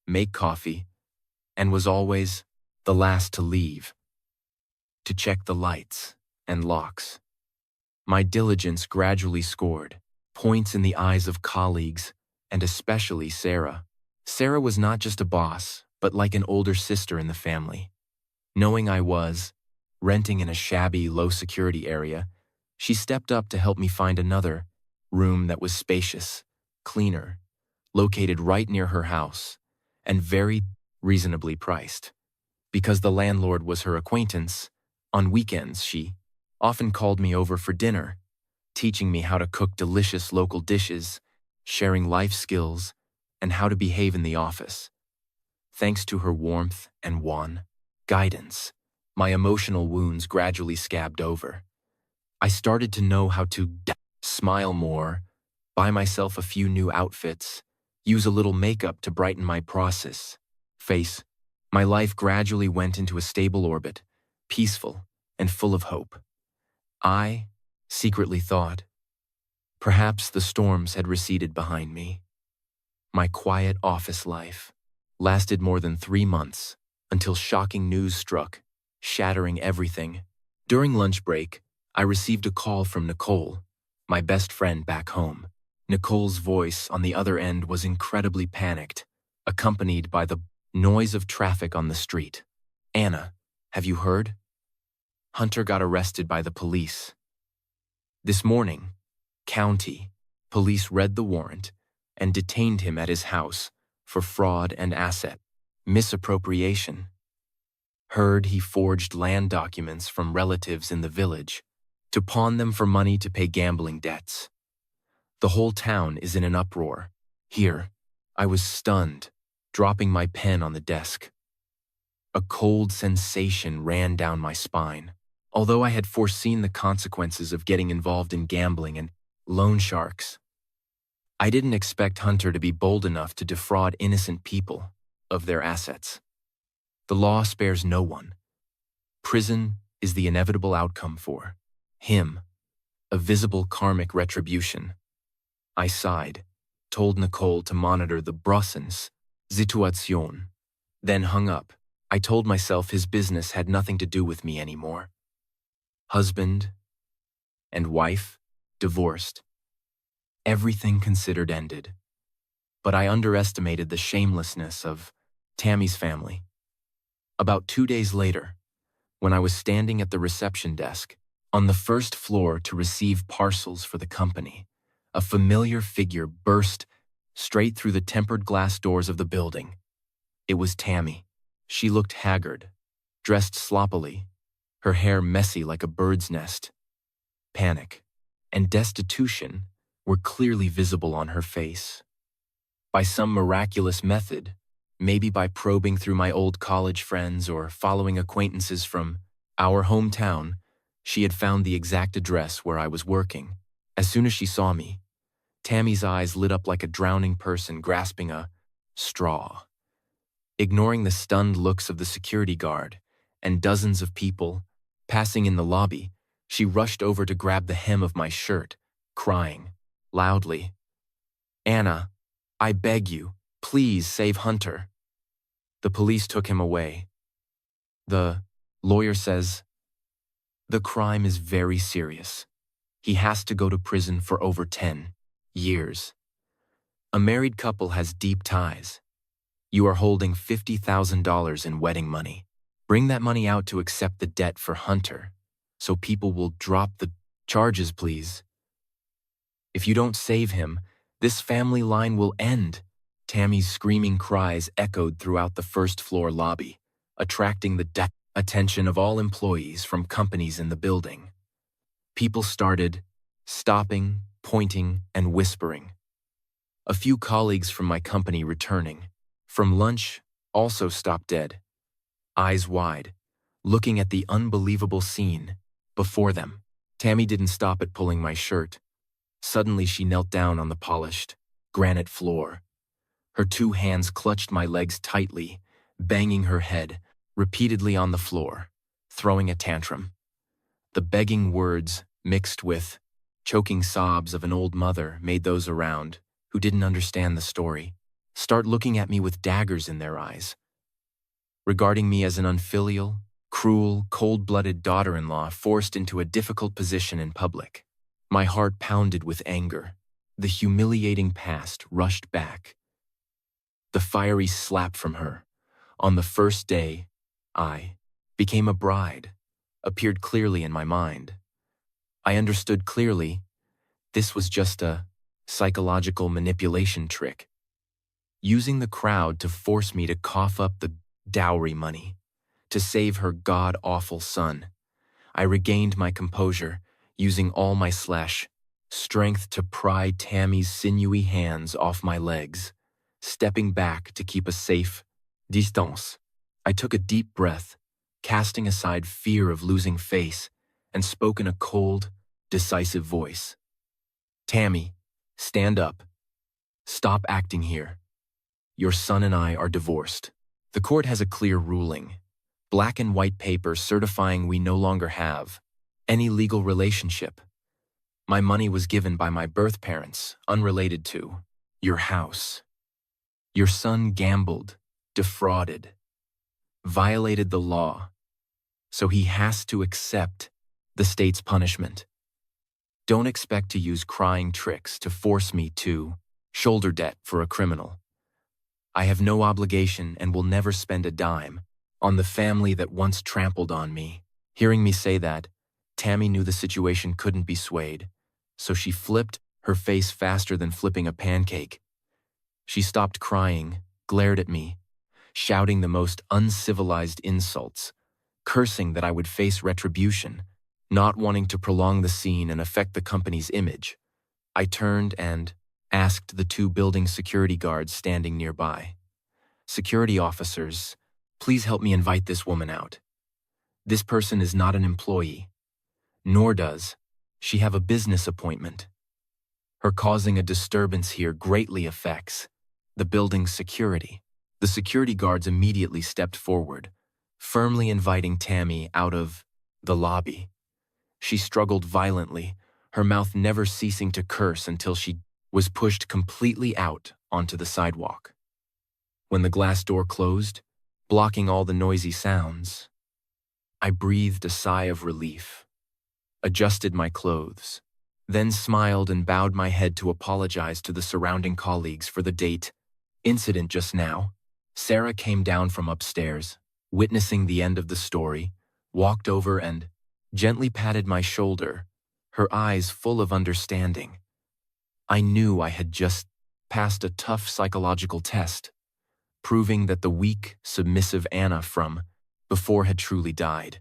make coffee, and was always the last to leave, to check the lights and locks. My diligence gradually scored points in the eyes of colleagues, and especially Sarah. Sarah was not just a boss, but like an older sister in the family. Knowing I was renting in a shabby, low-security area, she stepped up to help me find another room that was spacious, cleaner, located right near her house, and very reasonably priced. Because the landlord was her acquaintance, on weekends she often called me over for dinner, teaching me how to cook delicious local dishes, sharing life skills, and how to behave in the office. Thanks to her warmth and guidance, my emotional wounds gradually scabbed over. I started to know how to smile more, buy myself a few new outfits, use a little makeup to brighten my face. My life gradually went into a stable orbit, peaceful and full of hope. I secretly thought, perhaps the storms had receded behind me. My quiet office life lasted more than 3 months until shocking news struck, shattering everything. During lunch break, I received a call from Nicole, my best friend back home. Nicole's voice on the other end was incredibly panicked, accompanied by the noise of traffic on the street. "Anna, have you heard? Hunter got arrested by the police. This morning, county police read the warrant and detained him at his house for fraud and asset misappropriation. Heard he forged land documents from relatives in the village to pawn them for money to pay gambling debts. The whole town is in an uproar." Here, I was stunned, dropping my pen on the desk. A cold sensation ran down my spine. Although I had foreseen the consequences of getting involved in gambling and loan sharks, I didn't expect Hunter to be bold enough to defraud innocent people of their assets. The law spares no one. Prison is the inevitable outcome for him, a visible karmic retribution. I sighed, told Nicole to monitor the Brussens situation, then hung up. I told myself his business had nothing to do with me anymore. Husband and wife, divorced. Everything considered ended. But I underestimated the shamelessness of Tammy's family. About 2 days later, when I was standing at the reception desk on the first floor to receive parcels for the company, a familiar figure burst straight through the tempered glass doors of the building. It was Tammy. She looked haggard, dressed sloppily, her hair messy like a bird's nest. Panic and destitution were clearly visible on her face. By some miraculous method, maybe by probing through my old college friends or following acquaintances from our hometown, she had found the exact address where I was working. As soon as she saw me, Tammy's eyes lit up like a drowning person grasping a straw. Ignoring the stunned looks of the security guard and dozens of people passing in the lobby, she rushed over to grab the hem of my shirt, crying loudly, "Anna, I beg you, please save Hunter." The police took him away. The lawyer says, "The crime is very serious. He has to go to prison for over 10 years. A married couple has deep ties. You are holding $50,000 in wedding money. Bring that money out to accept the debt for Hunter, so people will drop the charges, please. If you don't save him, this family line will end." Tammy's screaming cries echoed throughout the first-floor lobby, attracting the attention of all employees from companies in the building. People started stopping, pointing, and whispering. A few colleagues from my company returning from lunch also stopped dead, eyes wide, looking at the unbelievable scene before them. Tammy didn't stop at pulling my shirt. Suddenly she knelt down on the polished granite floor. Her 2 hands clutched my legs tightly, banging her head repeatedly on the floor, throwing a tantrum. The begging words, mixed with choking sobs of an old mother, made those around, who didn't understand the story, start looking at me with daggers in their eyes, regarding me as an unfilial, cruel, cold-blooded daughter-in-law forced into a difficult position in public. My heart pounded with anger. The humiliating past rushed back. The fiery slap from her. On the first day, I became a bride, appeared clearly in my mind. I understood clearly this was just a psychological manipulation trick, using the crowd to force me to cough up the dowry money to save her god-awful son. I regained my composure, using all my strength to pry Tammy's sinewy hands off my legs, stepping back to keep a safe distance. I took a deep breath, casting aside fear of losing face, and spoke in a cold, decisive voice. Tammy, stand up. Stop acting here. Your son and I are divorced. The court has a clear ruling, black and white paper certifying we no longer have any legal relationship. My money was given by my birth parents, unrelated to your house. Your son gambled, defrauded, violated the law, so he has to accept the state's punishment. Don't expect to use crying tricks to force me to shoulder debt for a criminal. I have no obligation and will never spend a dime on the family that once trampled on me. Hearing me say that, Tammy knew the situation couldn't be swayed, so she flipped her face faster than flipping a pancake. She stopped crying, glared at me, shouting the most uncivilized insults, cursing that I would face retribution, not wanting to prolong the scene and affect the company's image. I turned and asked the 2 building security guards standing nearby. Security officers, please help me invite this woman out. This person is not an employee, nor does she have a business appointment. Her causing a disturbance here greatly affects the building's security. The security guards immediately stepped forward, firmly inviting Tammy out of the lobby. She struggled violently, her mouth never ceasing to curse until she was pushed completely out onto the sidewalk. When the glass door closed, blocking all the noisy sounds, I breathed a sigh of relief, adjusted my clothes, then smiled and bowed my head to apologize to the surrounding colleagues for the incident just now. Sarah came down from upstairs, witnessing the end of the story, walked over and gently patted my shoulder, her eyes full of understanding. I knew I had just passed a tough psychological test, proving that the weak, submissive Anna from before had truly died,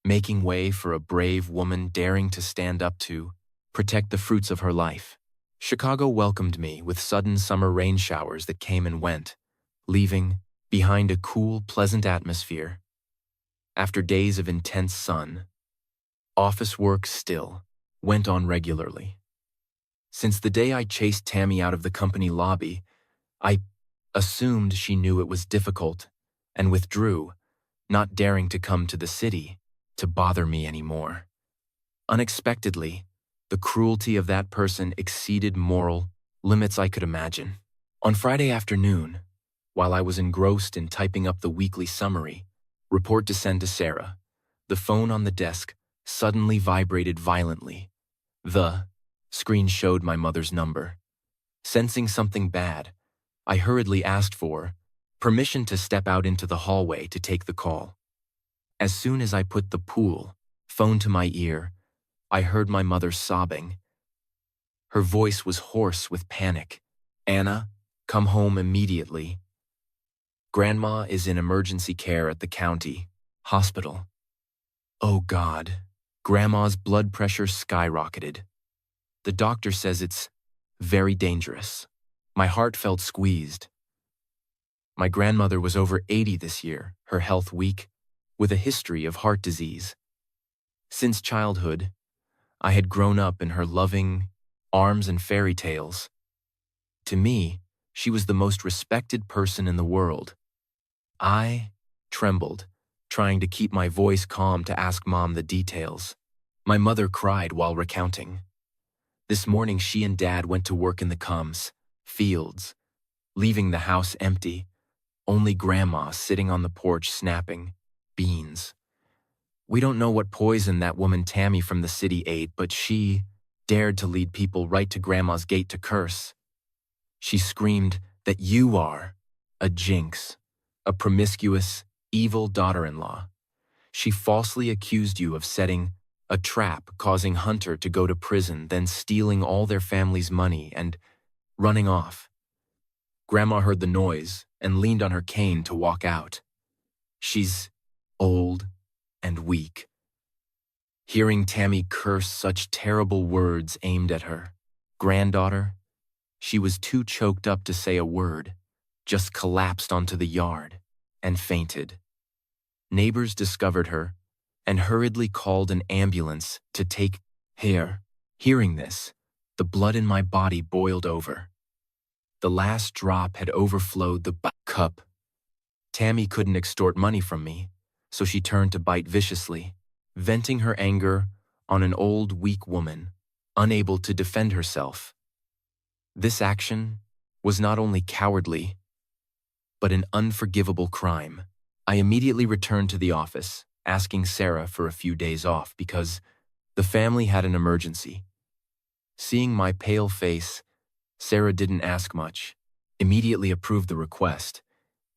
making way for a brave woman daring to stand up to protect the fruits of her life. Chicago welcomed me with sudden summer rain showers that came and went, leaving behind a cool, pleasant atmosphere. After days of intense sun, office work still went on regularly. Since the day I chased Tammy out of the company lobby, I assumed she knew it was difficult and withdrew, not daring to come to the city to bother me anymore. Unexpectedly, the cruelty of that person exceeded moral limits I could imagine. On Friday afternoon, while I was engrossed in typing up the weekly summary, report to send to Sarah, the phone on the desk suddenly vibrated violently. The screen showed my mother's number. Sensing something bad, I hurriedly asked for permission to step out into the hallway to take the call. As soon as I put the phone to my ear, I heard my mother sobbing. Her voice was hoarse with panic. "Anna, come home immediately. Grandma is in emergency care at the county hospital." Oh God, Grandma's blood pressure skyrocketed. The doctor says it's very dangerous. My heart felt squeezed. My grandmother was over 80 this year, her health weak, with a history of heart disease. Since childhood, I had grown up in her loving arms and fairy tales. To me, she was the most respected person in the world. I trembled, trying to keep my voice calm to ask Mom the details. My mother cried while recounting. This morning she and Dad went to work in the fields, leaving the house empty, only Grandma sitting on the porch snapping beans. We don't know what poison that woman Tammy from the city ate, but she dared to lead people right to Grandma's gate to curse. She screamed that you are a jinx, a promiscuous, evil daughter-in-law. She falsely accused you of setting a trap, causing Hunter to go to prison, then stealing all their family's money and running off. Grandma heard the noise and leaned on her cane to walk out. She's old and weak. Hearing Tammy curse such terrible words aimed at her granddaughter, she was too choked up to say a word, just collapsed onto the yard and fainted. Neighbors discovered her and hurriedly called an ambulance to take her. Hearing this, the blood in my body boiled over. The last drop had overflowed the cup. Tammy couldn't extort money from me, so she turned to bite viciously, venting her anger on an old, weak woman, unable to defend herself. This action was not only cowardly, but an unforgivable crime. I immediately returned to the office, asking Sarah for a few days off because the family had an emergency. Seeing my pale face, Sarah didn't ask much, immediately approved the request,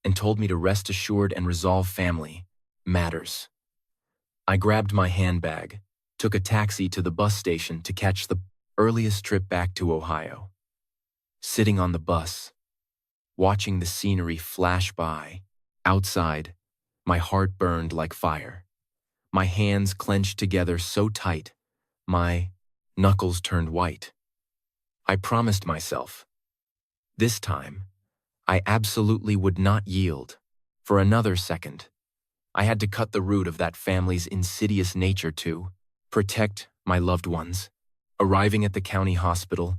and told me to rest assured and resolve family matters. I grabbed my handbag, took a taxi to the bus station to catch the earliest trip back to Ohio. Sitting on the bus, watching the scenery flash by, outside, my heart burned like fire. My hands clenched together so tight, my knuckles turned white. I promised myself, this time, I absolutely would not yield for another second. I had to cut the root of that family's insidious nature to protect my loved ones. Arriving at the county hospital,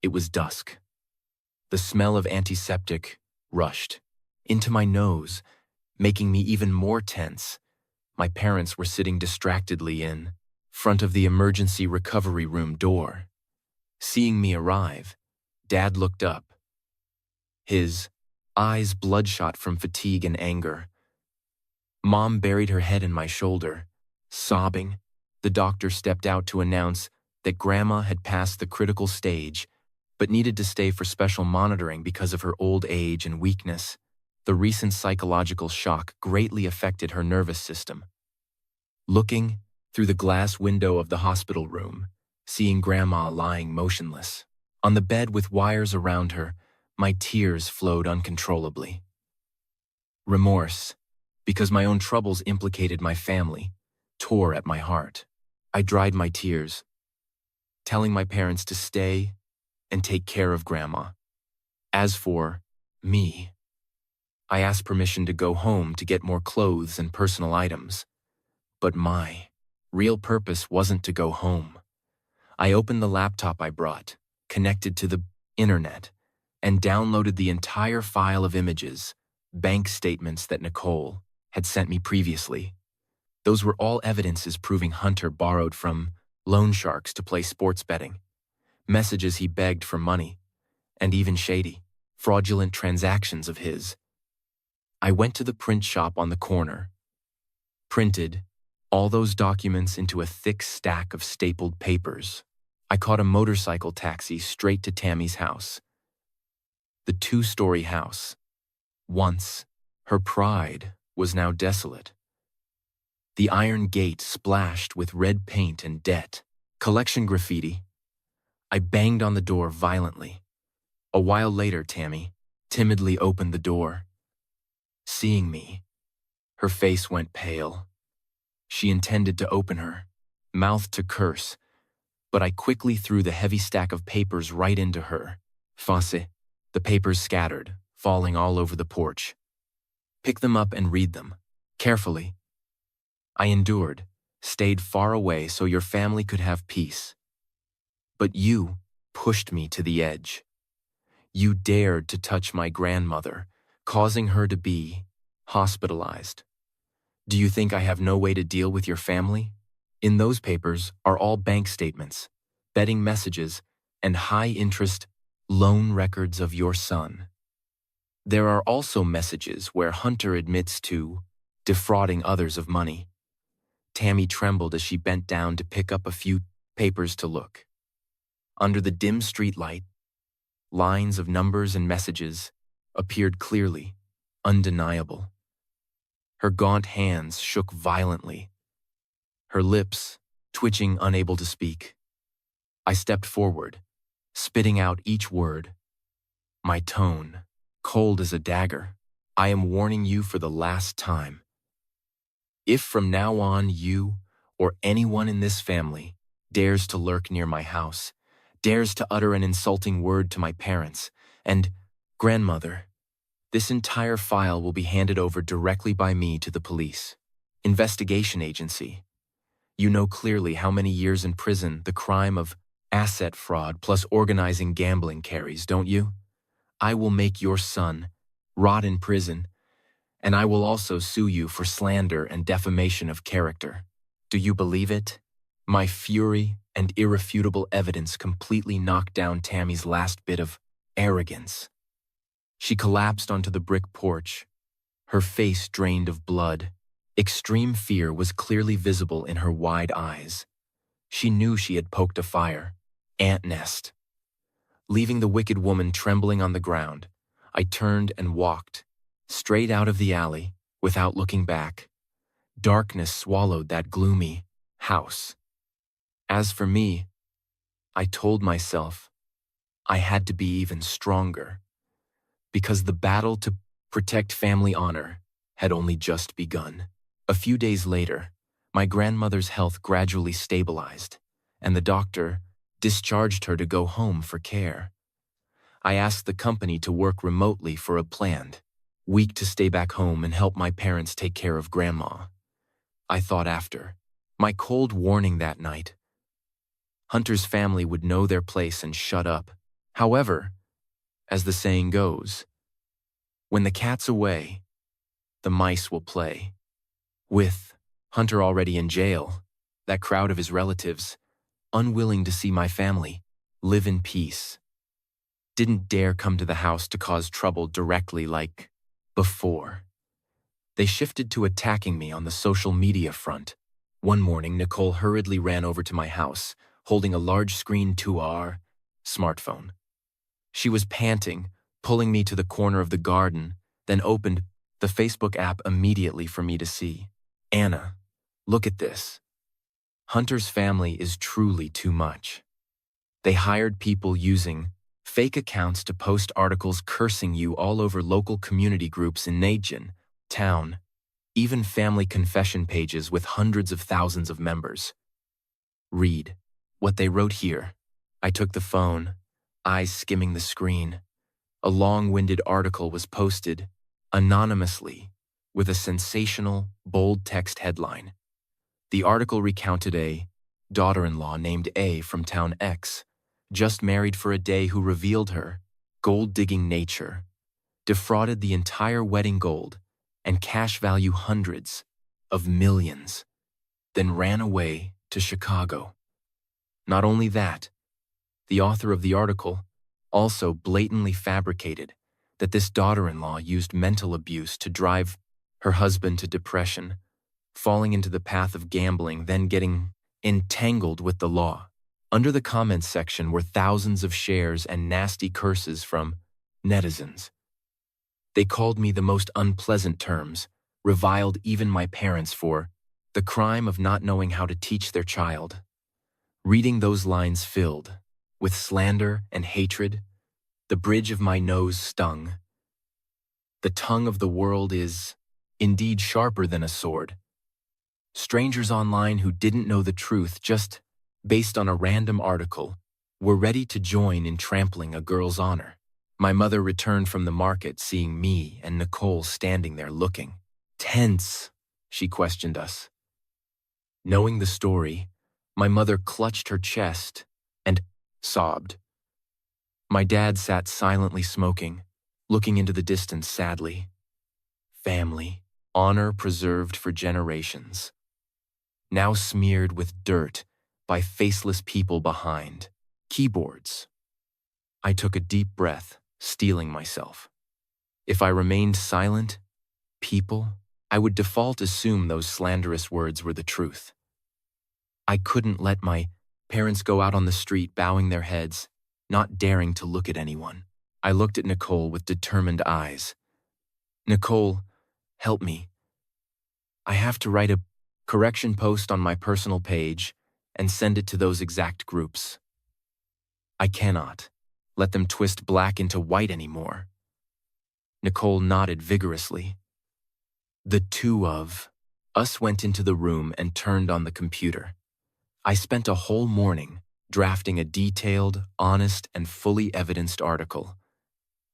it was dusk. The smell of antiseptic rushed into my nose, making me even more tense. My parents were sitting distractedly in front of the emergency recovery room door. Seeing me arrive, Dad looked up, his eyes bloodshot from fatigue and anger. Mom buried her head in my shoulder, sobbing. The doctor stepped out to announce that Grandma had passed the critical stage, but needed to stay for special monitoring because of her old age and weakness. The recent psychological shock greatly affected her nervous system. Looking through the glass window of the hospital room, seeing Grandma lying motionless on the bed with wires around her, my tears flowed uncontrollably. Remorse, because my own troubles implicated my family, tore at my heart. I dried my tears, telling my parents to stay and take care of Grandma. As for me, I asked permission to go home to get more clothes and personal items. But my real purpose wasn't to go home. I opened the laptop I brought, connected to the internet, and downloaded the entire file of images, bank statements that Nicole had sent me previously. Those were all evidences proving Hunter borrowed from loan sharks to play sports betting, messages he begged for money, and even shady, fraudulent transactions of his. I went to the print shop on the corner, printed all those documents into a thick stack of stapled papers. I caught a motorcycle taxi straight to Tammy's house. The 2-story house. Once, her pride was now desolate. The iron gate splashed with red paint and debt. Collection graffiti. I banged on the door violently. A while later, Tammy timidly opened the door. Seeing me, her face went pale. She intended to open her mouth to curse, but I quickly threw the heavy stack of papers right into her face. The papers scattered, falling all over the porch. Pick them up and read them, carefully. I endured, stayed far away so your family could have peace. But you pushed me to the edge. You dared to touch my grandmother, causing her to be hospitalized. Do you think I have no way to deal with your family? In those papers are all bank statements, betting messages, and high-interest loan records of your son. There are also messages where Hunter admits to defrauding others of money. Tammy trembled as she bent down to pick up a few papers to look. Under the dim streetlight, lines of numbers and messages appeared clearly, undeniable. Her gaunt hands shook violently, her lips twitching, unable to speak. I stepped forward, spitting out each word, my tone cold as a dagger. I am warning you for the last time. If from now on you or anyone in this family dares to lurk near my house, dares to utter an insulting word to my parents and grandmother, this entire file will be handed over directly by me to the police. Investigation agency. You know clearly how many years in prison the crime of asset fraud plus organizing gambling carries, don't you? I will make your son rot in prison, and I will also sue you for slander and defamation of character. Do you believe it? My fury and irrefutable evidence completely knocked down Tammy's last bit of arrogance. She collapsed onto the brick porch, her face drained of blood. Extreme fear was clearly visible in her wide eyes. She knew she had poked a fire. Ant nest. Leaving the wicked woman trembling on the ground, I turned and walked, straight out of the alley, without looking back. Darkness swallowed that gloomy house. As for me, I told myself I had to be even stronger, because the battle to protect family honor had only just begun. A few days later, my grandmother's health gradually stabilized, and the doctor discharged her to go home for care. I asked the company to work remotely for a planned week to stay back home and help my parents take care of Grandma. I thought after my cold warning that night, Hunter's family would know their place and shut up. However, as the saying goes, when the cat's away, the mice will play. With Hunter already in jail, that crowd of his relatives, unwilling to see my family live in peace, didn't dare come to the house to cause trouble directly like before. They shifted to attacking me on the social media front. One morning, Nicole hurriedly ran over to my house, holding a large screen 2R smartphone. She was panting, pulling me to the corner of the garden, then opened the Facebook app immediately for me to see. Anna, look at this. Hunter's family is truly too much. They hired people using fake accounts to post articles cursing you all over local community groups in Najin, town, even family confession pages with hundreds of thousands of members. Read what they wrote here. I took the phone, eyes skimming the screen. A long-winded article was posted anonymously with a sensational, bold text headline. The article recounted a daughter-in-law named A from town X, just married for a day, who revealed her gold-digging nature, defrauded the entire wedding gold and cash value hundreds of millions, then ran away to Chicago. Not only that, the author of the article also blatantly fabricated that this daughter-in-law used mental abuse to drive her husband to depression, falling into the path of gambling, then getting entangled with the law. Under the comments section were thousands of shares and nasty curses from netizens. They called me the most unpleasant terms, reviled even my parents for the crime of not knowing how to teach their child. Reading those lines filled with slander and hatred, the bridge of my nose stung. The tongue of the world is indeed sharper than a sword. Strangers online who didn't know the truth just based on a random article were ready to join in trampling a girl's honor. My mother returned from the market seeing me and Nicole standing there looking tense. She questioned us. Knowing the story, my mother clutched her chest and sobbed. My dad sat silently smoking, looking into the distance sadly. Family, honor preserved for generations, now smeared with dirt by faceless people behind keyboards. I took a deep breath, steeling myself. If I remained silent, I would default assume those slanderous words were the truth. I couldn't let my parents go out on the street bowing their heads, not daring to look at anyone. I looked at Nicole with determined eyes. Nicole, help me. I have to write a correction post on my personal page and send it to those exact groups. I cannot let them twist black into white anymore. Nicole nodded vigorously. The two of us went into the room and turned on the computer. I spent a whole morning drafting a detailed, honest, and fully evidenced article.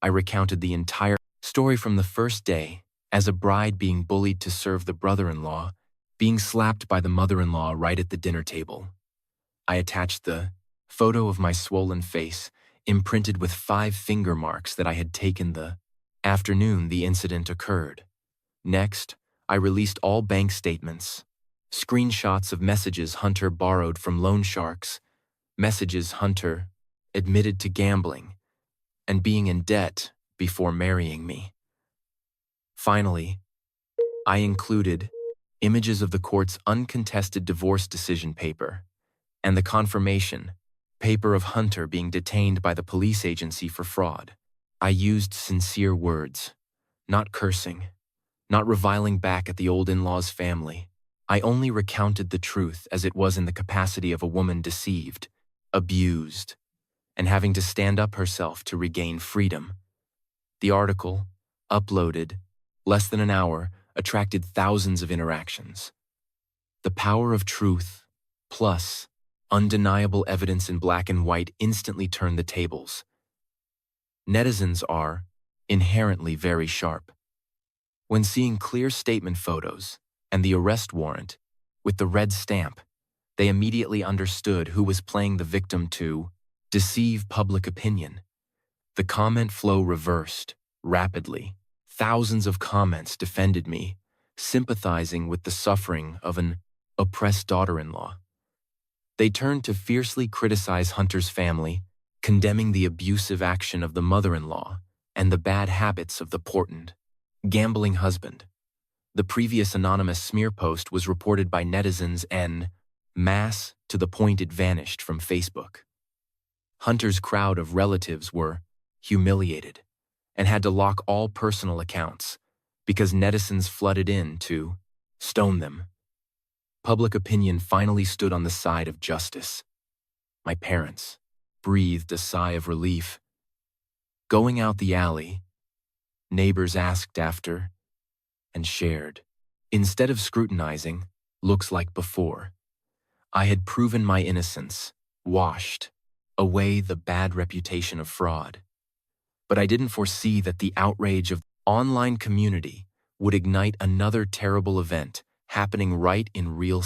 I recounted the entire story from the first day, as a bride being bullied to serve the brother-in-law, being slapped by the mother-in-law right at the dinner table. I attached the photo of my swollen face, imprinted with 5 finger marks that I had taken the afternoon the incident occurred. Next, I released all bank statements, screenshots of messages Hunter borrowed from loan sharks, messages Hunter admitted to gambling and being in debt before marrying me. Finally, I included images of the court's uncontested divorce decision paper and the confirmation paper of Hunter being detained by the police agency for fraud. I used sincere words, not cursing, not reviling back at the old in-law's family. I only recounted the truth as it was in the capacity of a woman deceived, abused, and having to stand up herself to regain freedom. The article, uploaded less than an hour, attracted thousands of interactions. The power of truth, plus undeniable evidence in black and white, instantly turned the tables. Netizens are inherently very sharp. When seeing clear statement photos and the arrest warrant with the red stamp, they immediately understood who was playing the victim to deceive public opinion. The comment flow reversed rapidly. Thousands of comments defended me, sympathizing with the suffering of an oppressed daughter-in-law. They turned to fiercely criticize Hunter's family, condemning the abusive action of the mother-in-law and the bad habits of the portent, gambling husband. The previous anonymous smear post was reported by netizens en masse to the point it vanished from Facebook. Hunter's crowd of relatives were humiliated and had to lock all personal accounts because netizens flooded in to stone them. Public opinion finally stood on the side of justice. My parents breathed a sigh of relief. Going out the alley, neighbors asked after and shared. Instead of scrutinizing, looks like before. I had proven my innocence, washed away the bad reputation of fraud. But I didn't foresee that the outrage of the online community would ignite another terrible event happening right in real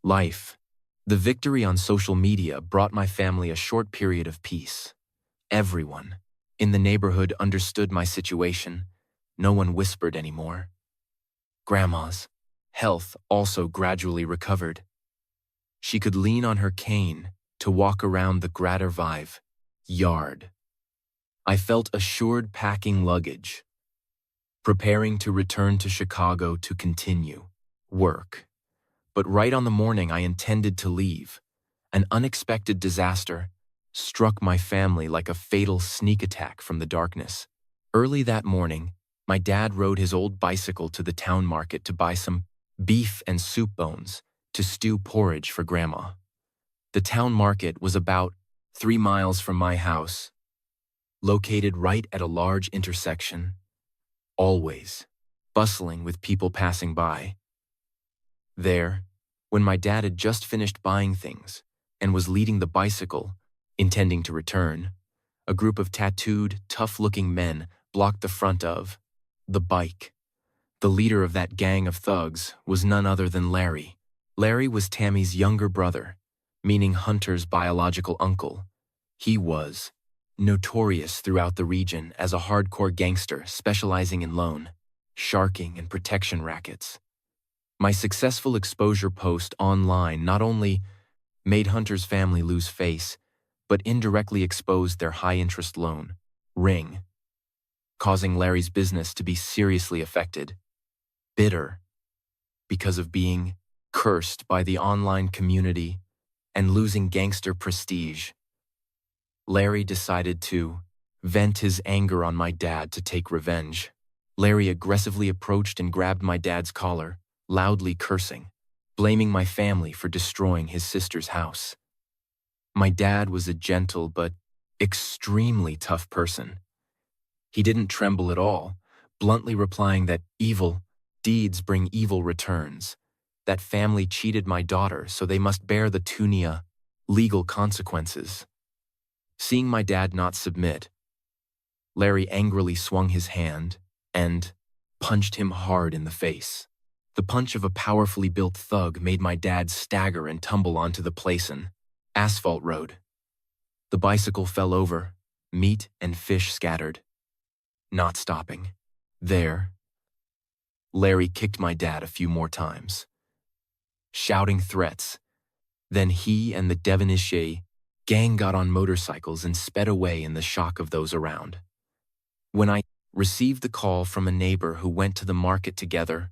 life. The victory on social media brought my family a short period of peace. Everyone in the neighborhood understood my situation. No one whispered anymore. Grandma's health also gradually recovered. She could lean on her cane to walk around the Gradervive yard. I felt assured packing luggage, preparing to return to Chicago to continue work. But right on the morning I intended to leave, an unexpected disaster struck my family like a fatal sneak attack from the darkness. Early that morning, my dad rode his old bicycle to the town market to buy some beef and soup bones to stew porridge for Grandma. The town market was about 3 miles from my house, located right at a large intersection, always bustling with people passing by. There, when my dad had just finished buying things and was leading the bicycle, intending to return, a group of tattooed, tough-looking men blocked the front of the bike. The leader of that gang of thugs was none other than Larry. Larry was Tammy's younger brother, meaning Hunter's biological uncle. He was notorious throughout the region as a hardcore gangster specializing in loan, sharking, and protection rackets. My successful exposure post online not only made Hunter's family lose face, but indirectly exposed their high-interest loan ring, causing Larry's business to be seriously affected. Bitter because of being cursed by the online community and losing gangster prestige, Larry decided to vent his anger on my dad to take revenge. Larry aggressively approached and grabbed my dad's collar, loudly cursing, blaming my family for destroying his sister's house. My dad was a gentle but extremely tough person. He didn't tremble at all, bluntly replying that evil deeds bring evil returns. That family cheated my daughter, so they must bear the tunia legal consequences. Seeing my dad not submit, Larry angrily swung his hand and punched him hard in the face. The punch of a powerfully built thug made my dad stagger and tumble onto the placin asphalt road. The bicycle fell over, meat and fish scattered. Not stopping. There, Larry kicked my dad a few more times, shouting threats. Then he and the Devonish gang got on motorcycles and sped away in the shock of those around. When I received the call from a neighbor who went to the market together,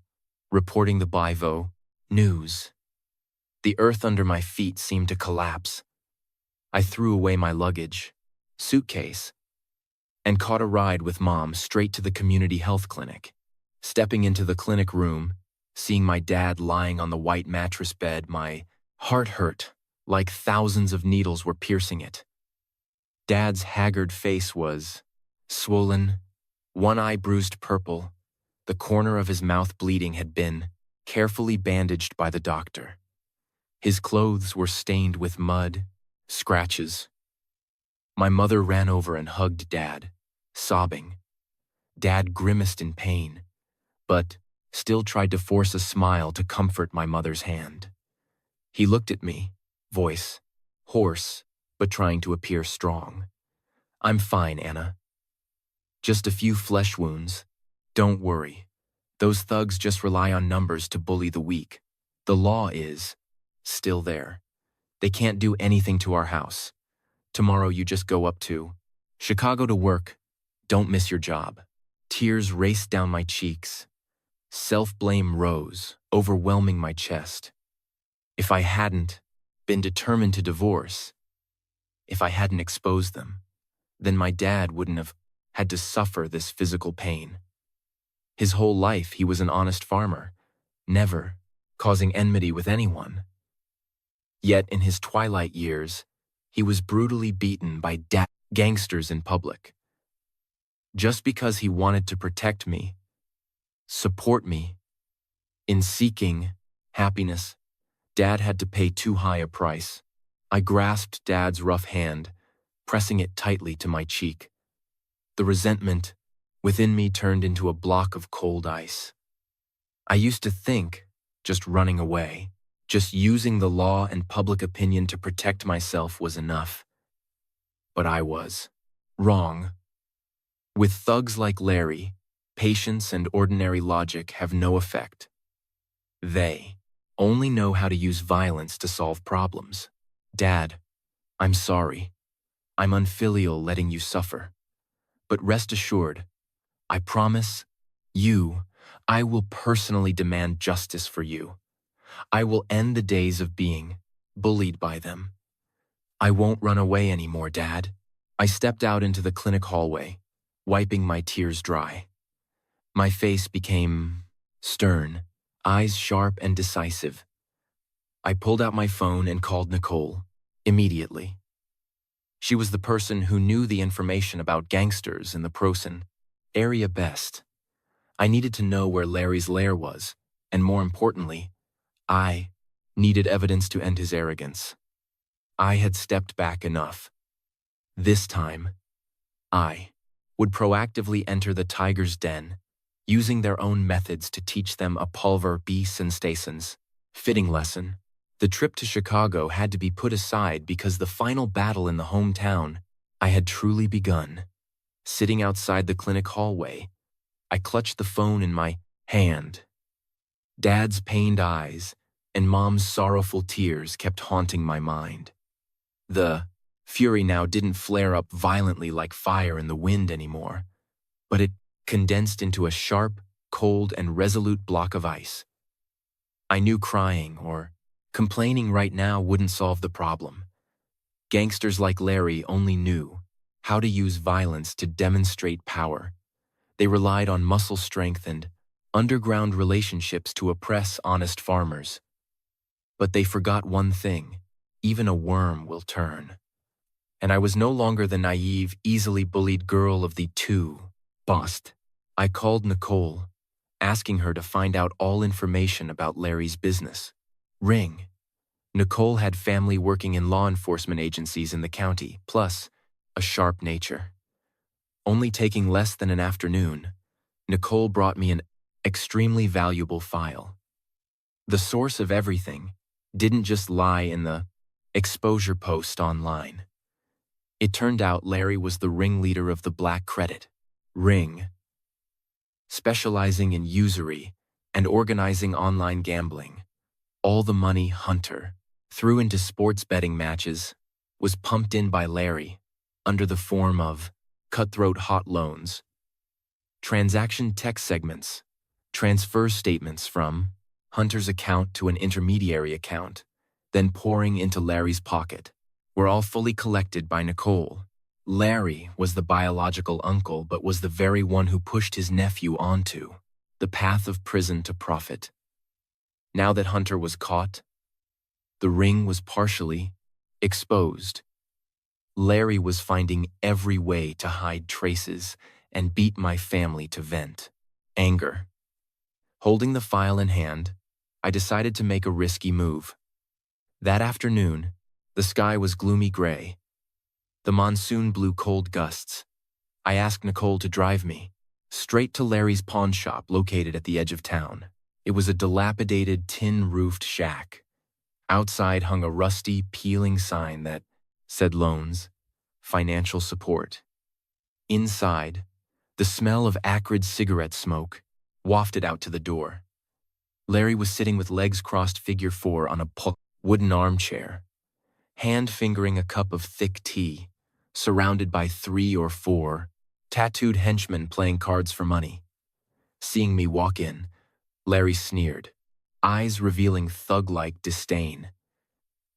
reporting the Bivo news, the earth under my feet seemed to collapse. I threw away my luggage, suitcase, and caught a ride with Mom straight to the community health clinic. Stepping into the clinic room, seeing my dad lying on the white mattress bed, my heart hurt like thousands of needles were piercing it. Dad's haggard face was swollen, one eye bruised purple. The corner of his mouth bleeding had been carefully bandaged by the doctor. His clothes were stained with mud, scratches. My mother ran over and hugged Dad, sobbing. Dad grimaced in pain, but still tried to force a smile to comfort my mother's hand. He looked at me, voice hoarse, but trying to appear strong. "I'm fine, Anna. Just a few flesh wounds. Don't worry. Those thugs just rely on numbers to bully the weak. The law is still there. They can't do anything to our house. Tomorrow you just go up to Chicago to work. Don't miss your job." Tears raced down my cheeks. Self-blame rose, overwhelming my chest. If I hadn't been determined to divorce, if I hadn't exposed them, then my dad wouldn't have had to suffer this physical pain. His whole life he was an honest farmer, never causing enmity with anyone. Yet in his twilight years, he was brutally beaten by gangsters in public. Just because he wanted to protect me, support me, in seeking happiness, Dad had to pay too high a price. I grasped Dad's rough hand, pressing it tightly to my cheek. The resentment within me turned into a block of cold ice. I used to think just running away, just using the law and public opinion to protect myself was enough. But I was wrong. With thugs like Larry, patience and ordinary logic have no effect. They only know how to use violence to solve problems. Dad, I'm sorry. I'm unfilial letting you suffer. But rest assured, I promise you, I will personally demand justice for you. I will end the days of being bullied by them. I won't run away anymore, Dad. I stepped out into the clinic hallway, wiping my tears dry. My face became stern, eyes sharp and decisive. I pulled out my phone and called Nicole immediately. She was the person who knew the information about gangsters in the Prosen area best. I needed to know where Larry's lair was, and more importantly, I needed evidence to end his arrogance. I had stepped back enough. This time, I would proactively enter the tiger's den, using their own methods to teach them a pulver B sensations. Fitting lesson. The trip to Chicago had to be put aside because the final battle in the hometown I had truly begun. Sitting outside the clinic hallway, I clutched the phone in my hand. Dad's pained eyes and Mom's sorrowful tears kept haunting my mind. The fury now didn't flare up violently like fire in the wind anymore, but it condensed into a sharp, cold, and resolute block of ice. I knew crying or complaining right now wouldn't solve the problem. Gangsters like Larry only knew how to use violence to demonstrate power. They relied on muscle strength and underground relationships to oppress honest farmers. But they forgot one thing: even a worm will turn. And I was no longer the naive, easily bullied girl of the two bust. I called Nicole, asking her to find out all information about Larry's business. Ring. Nicole had family working in law enforcement agencies in the county, plus a sharp nature. Only taking less than an afternoon, Nicole brought me an extremely valuable file. The source of everything didn't just lie in the exposure post online. It turned out Larry was the ringleader of the Black Credit Ring, specializing in usury and organizing online gambling. All the money Hunter threw into sports betting matches was pumped in by Larry under the form of cutthroat hot loans, transaction text segments, transfer statements from Hunter's account to an intermediary account, then pouring into Larry's pocket, were all fully collected by Nicole. Larry was the biological uncle, but was the very one who pushed his nephew onto the path of prison to profit. Now that Hunter was caught, the ring was partially exposed. Larry was finding every way to hide traces and beat my family to vent anger. Holding the file in hand, I decided to make a risky move. That afternoon, the sky was gloomy gray. The monsoon blew cold gusts. I asked Nicole to drive me straight to Larry's pawn shop located at the edge of town. It was a dilapidated, tin-roofed shack. Outside hung a rusty, peeling sign that said loans, financial support. Inside, the smell of acrid cigarette smoke wafted out to the door. Larry was sitting with legs crossed figure 4 on a wooden armchair, hand fingering a cup of thick tea, surrounded by 3 or 4 tattooed henchmen playing cards for money. Seeing me walk in, Larry sneered, eyes revealing thug-like disdain.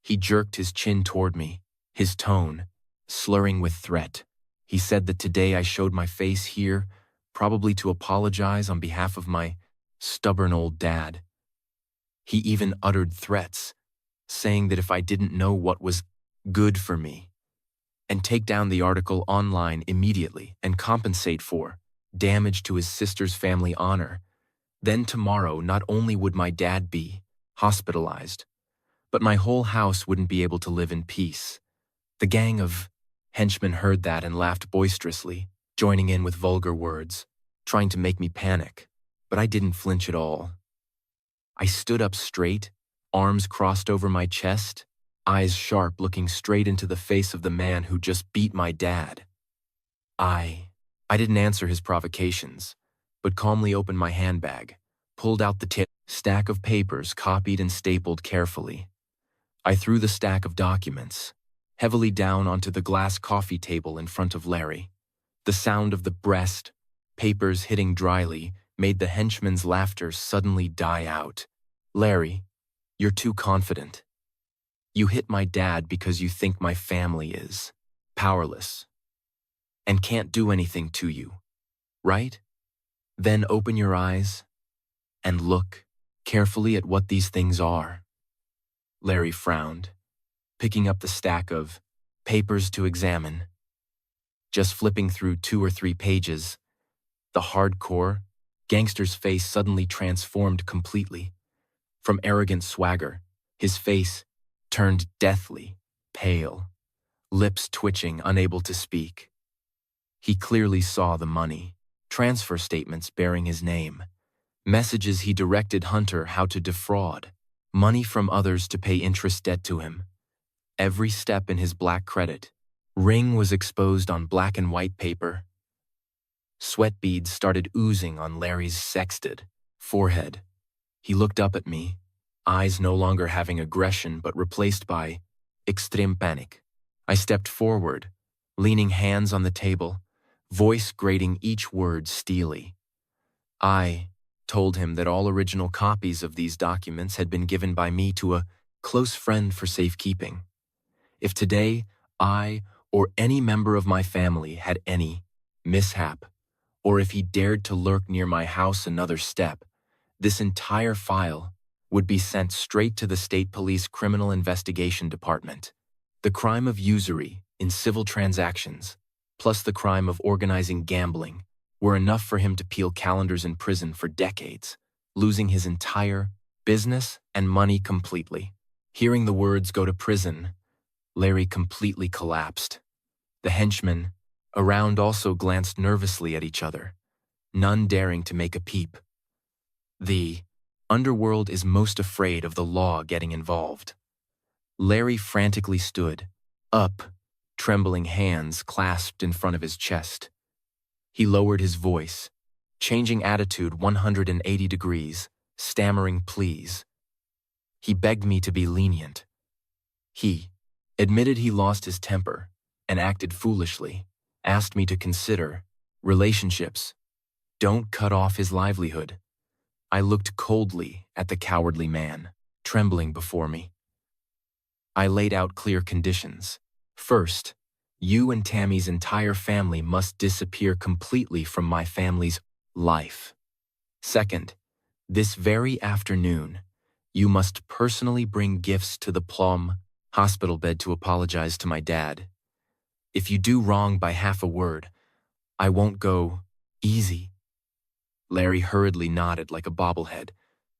He jerked his chin toward me, his tone slurring with threat. He said that today I showed my face here, probably to apologize on behalf of my stubborn old dad. He even uttered threats, saying that if I didn't know what was good for me, and take down the article online immediately and compensate for damage to his sister's family honor, then tomorrow not only would my dad be hospitalized, but my whole house wouldn't be able to live in peace. The gang of henchmen heard that and laughed boisterously, joining in with vulgar words, trying to make me panic, but I didn't flinch at all. I stood up straight, arms crossed over my chest, eyes sharp, looking straight into the face of the man who just beat my dad. I didn't answer his provocations, but calmly opened my handbag, pulled out the stack of papers copied and stapled carefully. I threw the stack of documents heavily down onto the glass coffee table in front of Larry. The sound of the breast, papers hitting dryly, made the henchman's laughter suddenly die out. Larry, you're too confident. You hit my dad because you think my family is powerless and can't do anything to you, right? Then open your eyes and look carefully at what these things are. Larry frowned, picking up the stack of papers to examine. Just flipping through 2 or 3 pages, the hardcore gangster's face suddenly transformed completely. From arrogant swagger, his face turned deathly pale, lips twitching, unable to speak. He clearly saw the money, transfer statements bearing his name, messages he directed Hunter how to defraud, money from others to pay interest debt to him. Every step in his black credit ring was exposed on black and white paper. Sweat beads started oozing on Larry's sexted forehead. He looked up at me, eyes no longer having aggression but replaced by extreme panic. I stepped forward, leaning hands on the table, voice grating each word steely. I told him that all original copies of these documents had been given by me to a close friend for safekeeping. If today I or any member of my family had any mishap, or if he dared to lurk near my house another step, This entire file would be sent straight to the State Police Criminal Investigation Department. The crime of usury in civil transactions, plus the crime of organizing gambling, were enough for him to peel calendars in prison for decades, losing his entire business and money completely. Hearing the words "go to prison," Larry completely collapsed. The henchmen around also glanced nervously at each other, none daring to make a peep. The underworld is most afraid of the law getting involved. Larry frantically stood up, trembling hands clasped in front of his chest. He lowered his voice, changing attitude 180 degrees, stammering pleas. He begged me to be lenient. He admitted he lost his temper and acted foolishly, asked me to consider relationships. Don't cut off his livelihood. I looked coldly at the cowardly man, trembling before me. I laid out clear conditions. First, you and Tammy's entire family must disappear completely from my family's life. Second, this very afternoon, you must personally bring gifts to the Plum hospital bed to apologize to my dad. If you do wrong by half a word, I won't go easy. Larry hurriedly nodded like a bobblehead,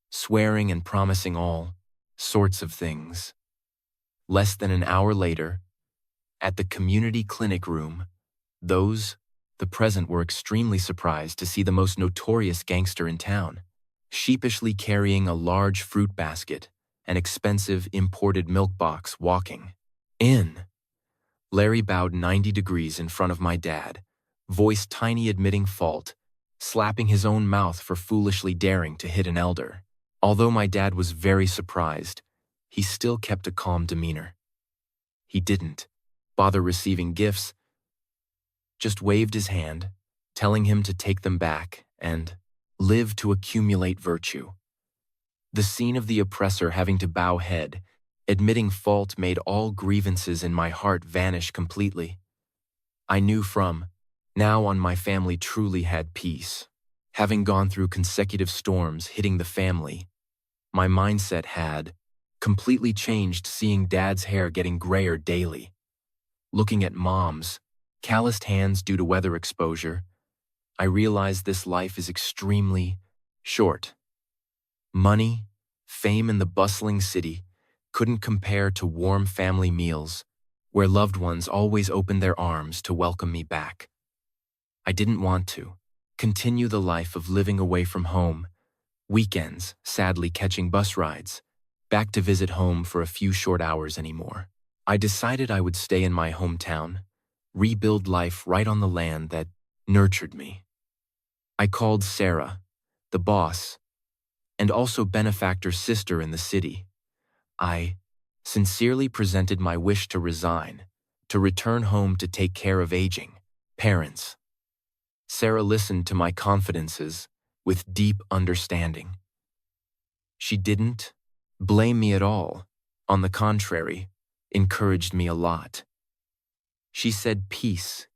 swearing and promising all sorts of things. Less than an hour later, at the community clinic room, those present were extremely surprised to see the most notorious gangster in town, sheepishly carrying a large fruit basket, an expensive imported milk box, walking in. Larry bowed 90 degrees in front of my dad, voice tiny admitting fault, slapping his own mouth for foolishly daring to hit an elder. Although my dad was very surprised, he still kept a calm demeanor. He didn't bother receiving gifts, just waved his hand, telling him to take them back and live to accumulate virtue. The scene of the oppressor having to bow head, admitting fault, made all grievances in my heart vanish completely. I knew from now on my family truly had peace. Having gone through consecutive storms hitting the family, my mindset had completely changed, seeing Dad's hair getting grayer daily, looking at Mom's calloused hands due to weather exposure. I realized this life is extremely short. Money, fame in the bustling city couldn't compare to warm family meals where loved ones always opened their arms to welcome me back. I didn't want to continue the life of living away from home, weekends sadly catching bus rides, back to visit home for a few short hours anymore. I decided I would stay in my hometown, rebuild life right on the land that nurtured me. I called Sarah, the boss, and also benefactor's sister in the city. I sincerely presented my wish to resign, to return home to take care of aging parents. Sarah listened to my confidences with deep understanding. She didn't blame me at all. On the contrary, encouraged me a lot. She said peace.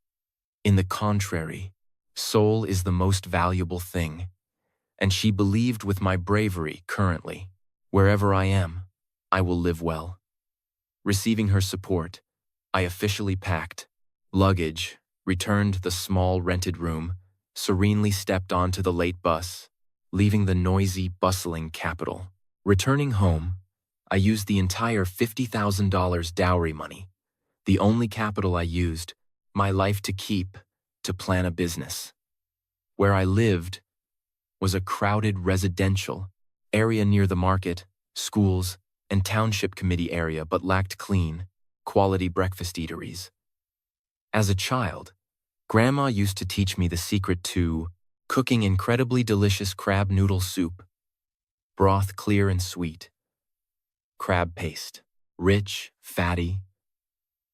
In the contrary, soul is the most valuable thing, and she believed with my bravery currently, wherever I am, I will live well. Receiving her support, I officially packed luggage, returned the small rented room, serenely stepped onto the late bus, leaving the noisy, bustling capital. Returning home, I used the entire $50,000 dowry money, the only capital I used, my life to keep, to plan a business. Where I lived was a crowded residential area near the market, schools, and township committee area, but lacked clean, quality breakfast eateries. As a child, Grandma used to teach me the secret to cooking incredibly delicious crab noodle soup, broth clear and sweet, crab paste, rich, fatty,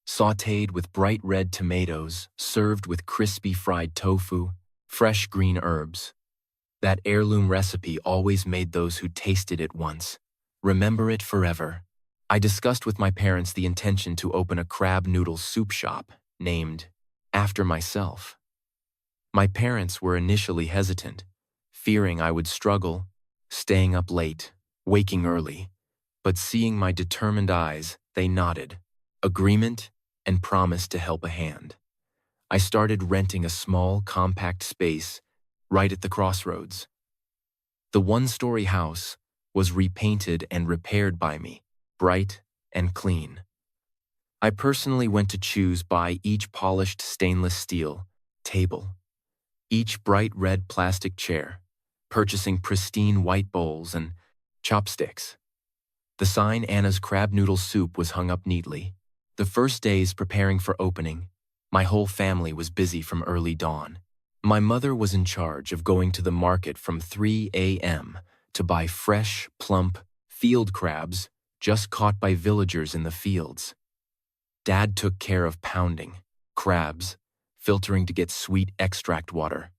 sautéed with bright red tomatoes, served with crispy fried tofu, fresh green herbs. That heirloom recipe always made those who tasted it once remember it forever. I discussed with my parents the intention to open a crab noodle soup shop named after myself. My parents were initially hesitant, fearing I would struggle staying up late, waking early, but seeing my determined eyes, they nodded. Agreement and promised to help a hand. I started renting a small, compact space right at the crossroads. The one-story house was repainted and repaired by me, bright and clean. I personally went to choose by each polished stainless steel table, each bright red plastic chair, purchasing pristine white bowls and chopsticks. The sign Anna's crab noodle soup was hung up neatly. The first days preparing for opening, my whole family was busy from early dawn. My mother was in charge of going to the market from 3 a.m. to buy fresh, plump, field crabs just caught by villagers in the fields. Dad took care of pounding crabs, filtering to get sweet extract water.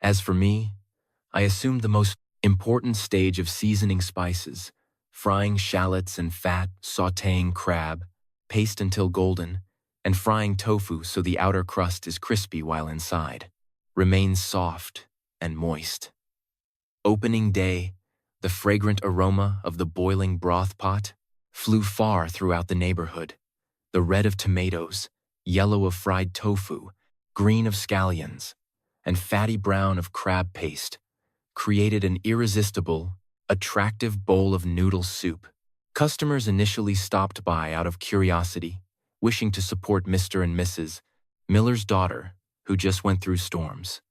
As for me, I assumed the most important stage of seasoning spices, frying shallots and fat, sautéing crab, paste until golden, and frying tofu so the outer crust is crispy while inside remains soft and moist. Opening day, the fragrant aroma of the boiling broth pot flew far throughout the neighborhood. The red of tomatoes, yellow of fried tofu, green of scallions, and fatty brown of crab paste created an irresistible, attractive bowl of noodle soup. Customers initially stopped by out of curiosity, wishing to support Mr. and Mrs. Miller's daughter, who just went through storms.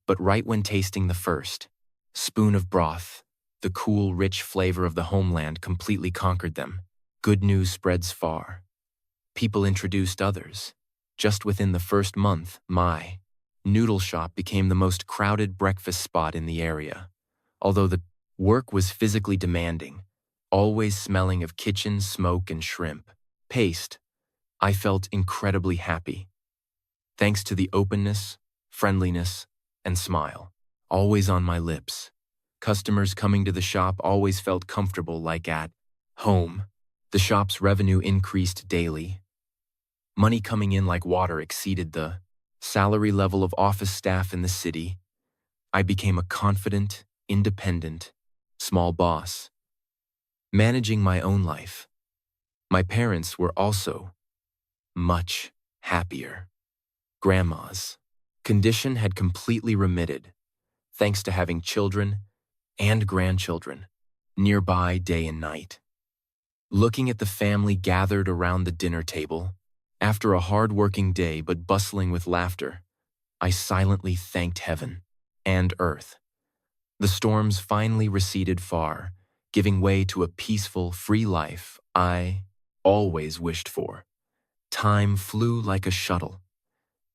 But right when tasting the first spoon of broth, the cool, rich flavor of the homeland completely conquered them. Good news spreads far. People introduced others. Just within the first month, my noodle shop became the most crowded breakfast spot in the area. Although the work was physically demanding, always smelling of kitchen smoke and shrimp paste, I felt incredibly happy. Thanks to the openness, friendliness, and smile, always on my lips. Customers coming to the shop always felt comfortable like at home. The shop's revenue increased daily. Money coming in like water exceeded the salary level of office staff in the city. I became a confident, independent, small boss, managing my own life. My parents were also much happier. Grandma's condition had completely remitted, thanks to having children and grandchildren nearby day and night. Looking at the family gathered around the dinner table, after a hard-working day but bustling with laughter, I silently thanked heaven and earth. The storms finally receded far, giving way to a peaceful, free life I always wished for. Time flew like a shuttle.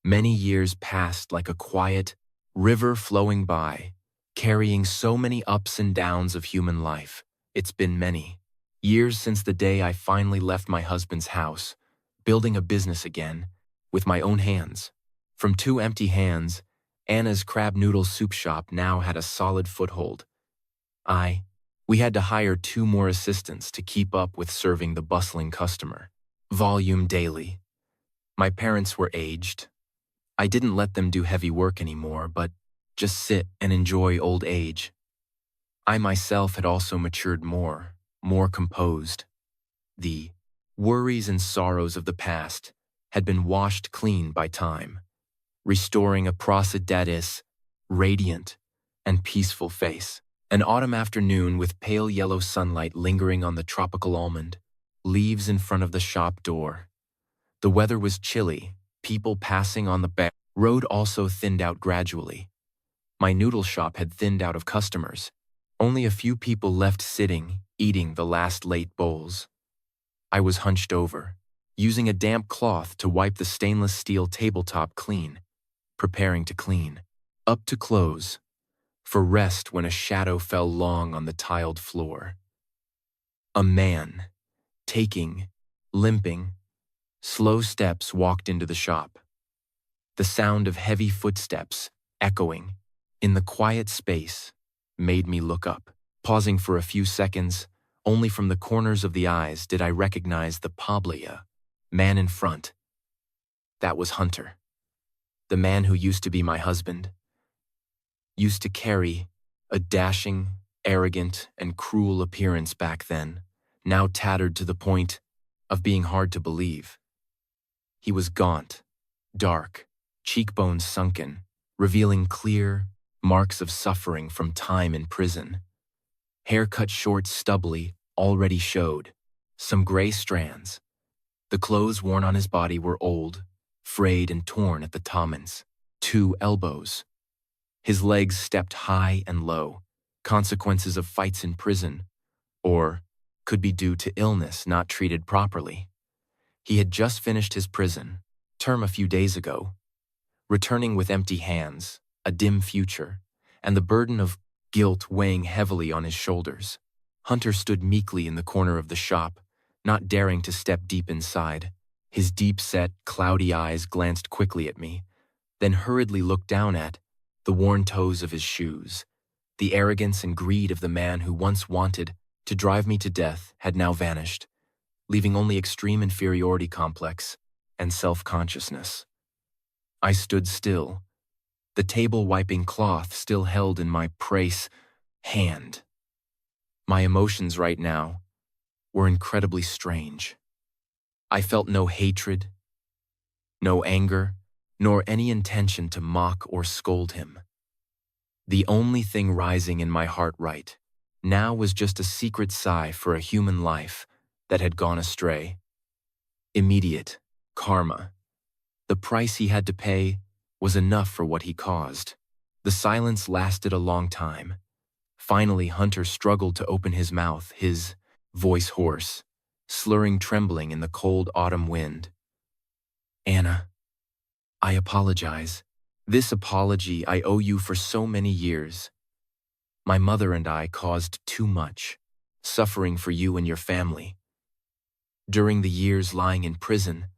Many years passed like a quiet river flowing by, carrying so many ups and downs of human life. It's been many years since the day I finally left my husband's house, building a business again, with my own hands. From 2 empty hands, Anna's crab noodle soup shop now had a solid foothold. We had to hire 2 more assistants to keep up with serving the bustling customer volume daily. My parents were aged. I didn't let them do heavy work anymore, but just sit and enjoy old age. I myself had also matured more composed. The worries and sorrows of the past had been washed clean by time, restoring a Prasadada's radiant and peaceful face. An autumn afternoon with pale yellow sunlight lingering on the tropical almond leaves in front of the shop door. The weather was chilly, people passing on the back road also thinned out gradually. My noodle shop had thinned out of customers. Only a few people left sitting, eating the last late bowls. I was hunched over, using a damp cloth to wipe the stainless steel tabletop clean, preparing to clean up to close, for rest when a shadow fell long on the tiled floor. A man, taking, limping, slow steps walked into the shop. The sound of heavy footsteps, echoing, in the quiet space, made me look up. Pausing for a few seconds, only from the corners of the eyes did I recognize the Pablia man in front. That was Hunter, the man who used to be my husband, used to carry a dashing, arrogant and cruel appearance back then, now tattered to the point of being hard to believe. He was gaunt, dark, cheekbones sunken, revealing clear marks of suffering from time in prison. Hair cut short stubbly already showed some gray strands. The clothes worn on his body were old, frayed and torn at the tomans, 2 elbows. His legs stepped high and low, consequences of fights in prison, or could be due to illness not treated properly. He had just finished his prison term a few days ago, returning with empty hands, a dim future, and the burden of guilt weighing heavily on his shoulders. Hunter stood meekly in the corner of the shop, not daring to step deep inside. His deep-set, cloudy eyes glanced quickly at me, then hurriedly looked down at the worn toes of his shoes. The arrogance and greed of the man who once wanted to drive me to death had now vanished, leaving only extreme inferiority complex and self-consciousness. I stood still, the table-wiping cloth still held in my praise hand. My emotions right now were incredibly strange. I felt no hatred, no anger, nor any intention to mock or scold him. The only thing rising in my heart right now was just a secret sigh for a human life that had gone astray. Immediate karma. The price he had to pay was enough for what he caused. The silence lasted a long time. Finally, Hunter struggled to open his mouth, his voice hoarse, slurring, trembling in the cold autumn wind. "Anna, I apologize. This apology I owe you for so many years. My mother and I caused too much suffering for you and your family. During the years lying in prison,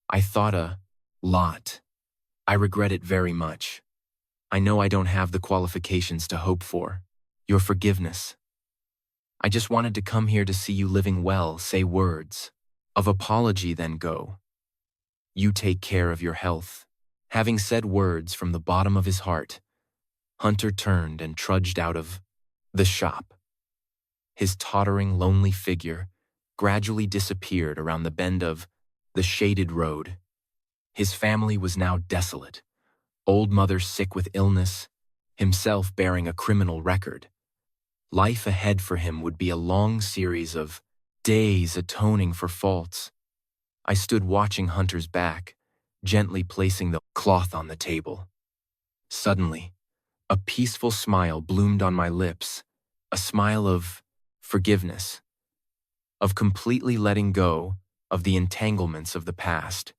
I thought a lot. I regret it very much. I know I don't have the qualifications to hope for your forgiveness. I just wanted to come here to see you living well, say words of apology, then go. You take care of your health." Having said words from the bottom of his heart, Hunter turned and trudged out of the shop. His tottering, lonely figure gradually disappeared around the bend of the shaded road. His family was now desolate, old mother sick with illness, himself bearing a criminal record. Life ahead for him would be a long series of days atoning for faults. I stood watching Hunter's back, gently placing the cloth on the table. Suddenly, a peaceful smile bloomed on my lips, a smile of forgiveness, of completely letting go of the entanglements of the past.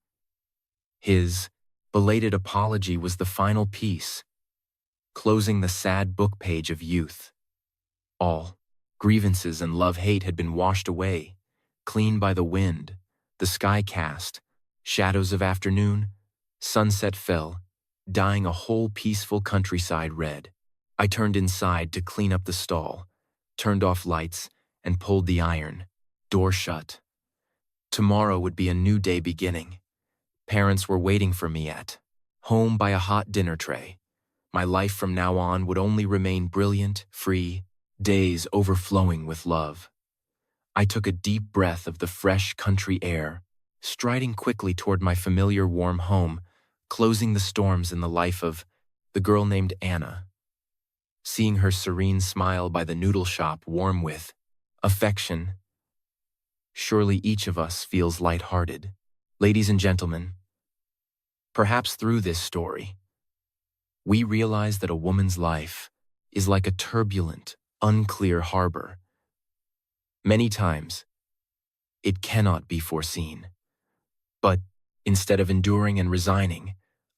His belated apology was the final piece, closing the sad book page of youth. All grievances and love-hate had been washed away, clean by the wind. The sky cast shadows of afternoon, sunset fell, dyeing a whole peaceful countryside red. I turned inside to clean up the stall, turned off lights, and pulled the iron door shut. Tomorrow would be a new day beginning. Parents were waiting for me at home by a hot dinner tray. My life from now on would only remain brilliant, free, days overflowing with love. I took a deep breath of the fresh country air, striding quickly toward my familiar warm home, closing the storms in the life of the girl named Anna. Seeing her serene smile by the noodle shop warm with affection, surely each of us feels lighthearted. Ladies and gentlemen, perhaps through this story, we realize that a woman's life is like a turbulent, unclear harbor. Many times, it cannot be foreseen. But instead of enduring and resigning,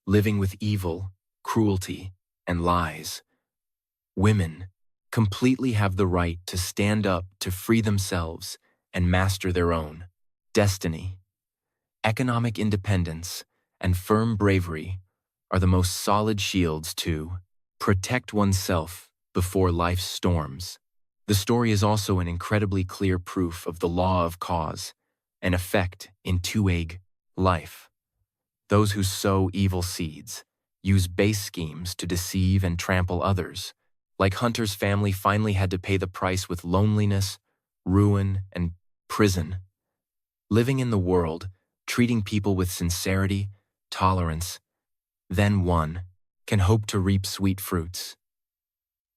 living with evil, cruelty, and lies, women completely have the right to stand up to free themselves and master their own destiny. Economic independence and firm bravery are the most solid shields to protect oneself before life's storms. The story is also an incredibly clear proof of the law of cause and effect in two-egg life. Those who sow evil seeds use base schemes to deceive and trample others, Like Hunter's family finally had to pay the price with loneliness, ruin, and prison. Living in the world, treating people with sincerity, tolerance, then one can hope to reap sweet fruits.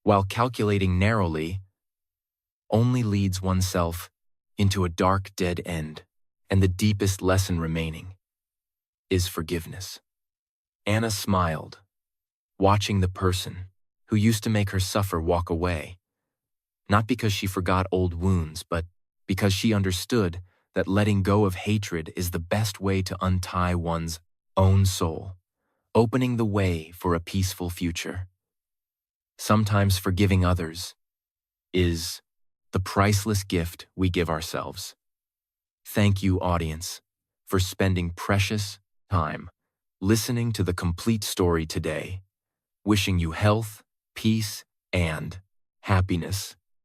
While calculating narrowly only leads oneself into a dark dead end, and the deepest lesson remaining is forgiveness. Anna smiled, watching the person who used to make her suffer walk away, not because she forgot old wounds, but because she understood that letting go of hatred is the best way to untie one's own soul, opening the way for a peaceful future. Sometimes forgiving others is the priceless gift we give ourselves. Thank you, audience, for spending precious time listening to the complete story today. Wishing you health, peace, and happiness.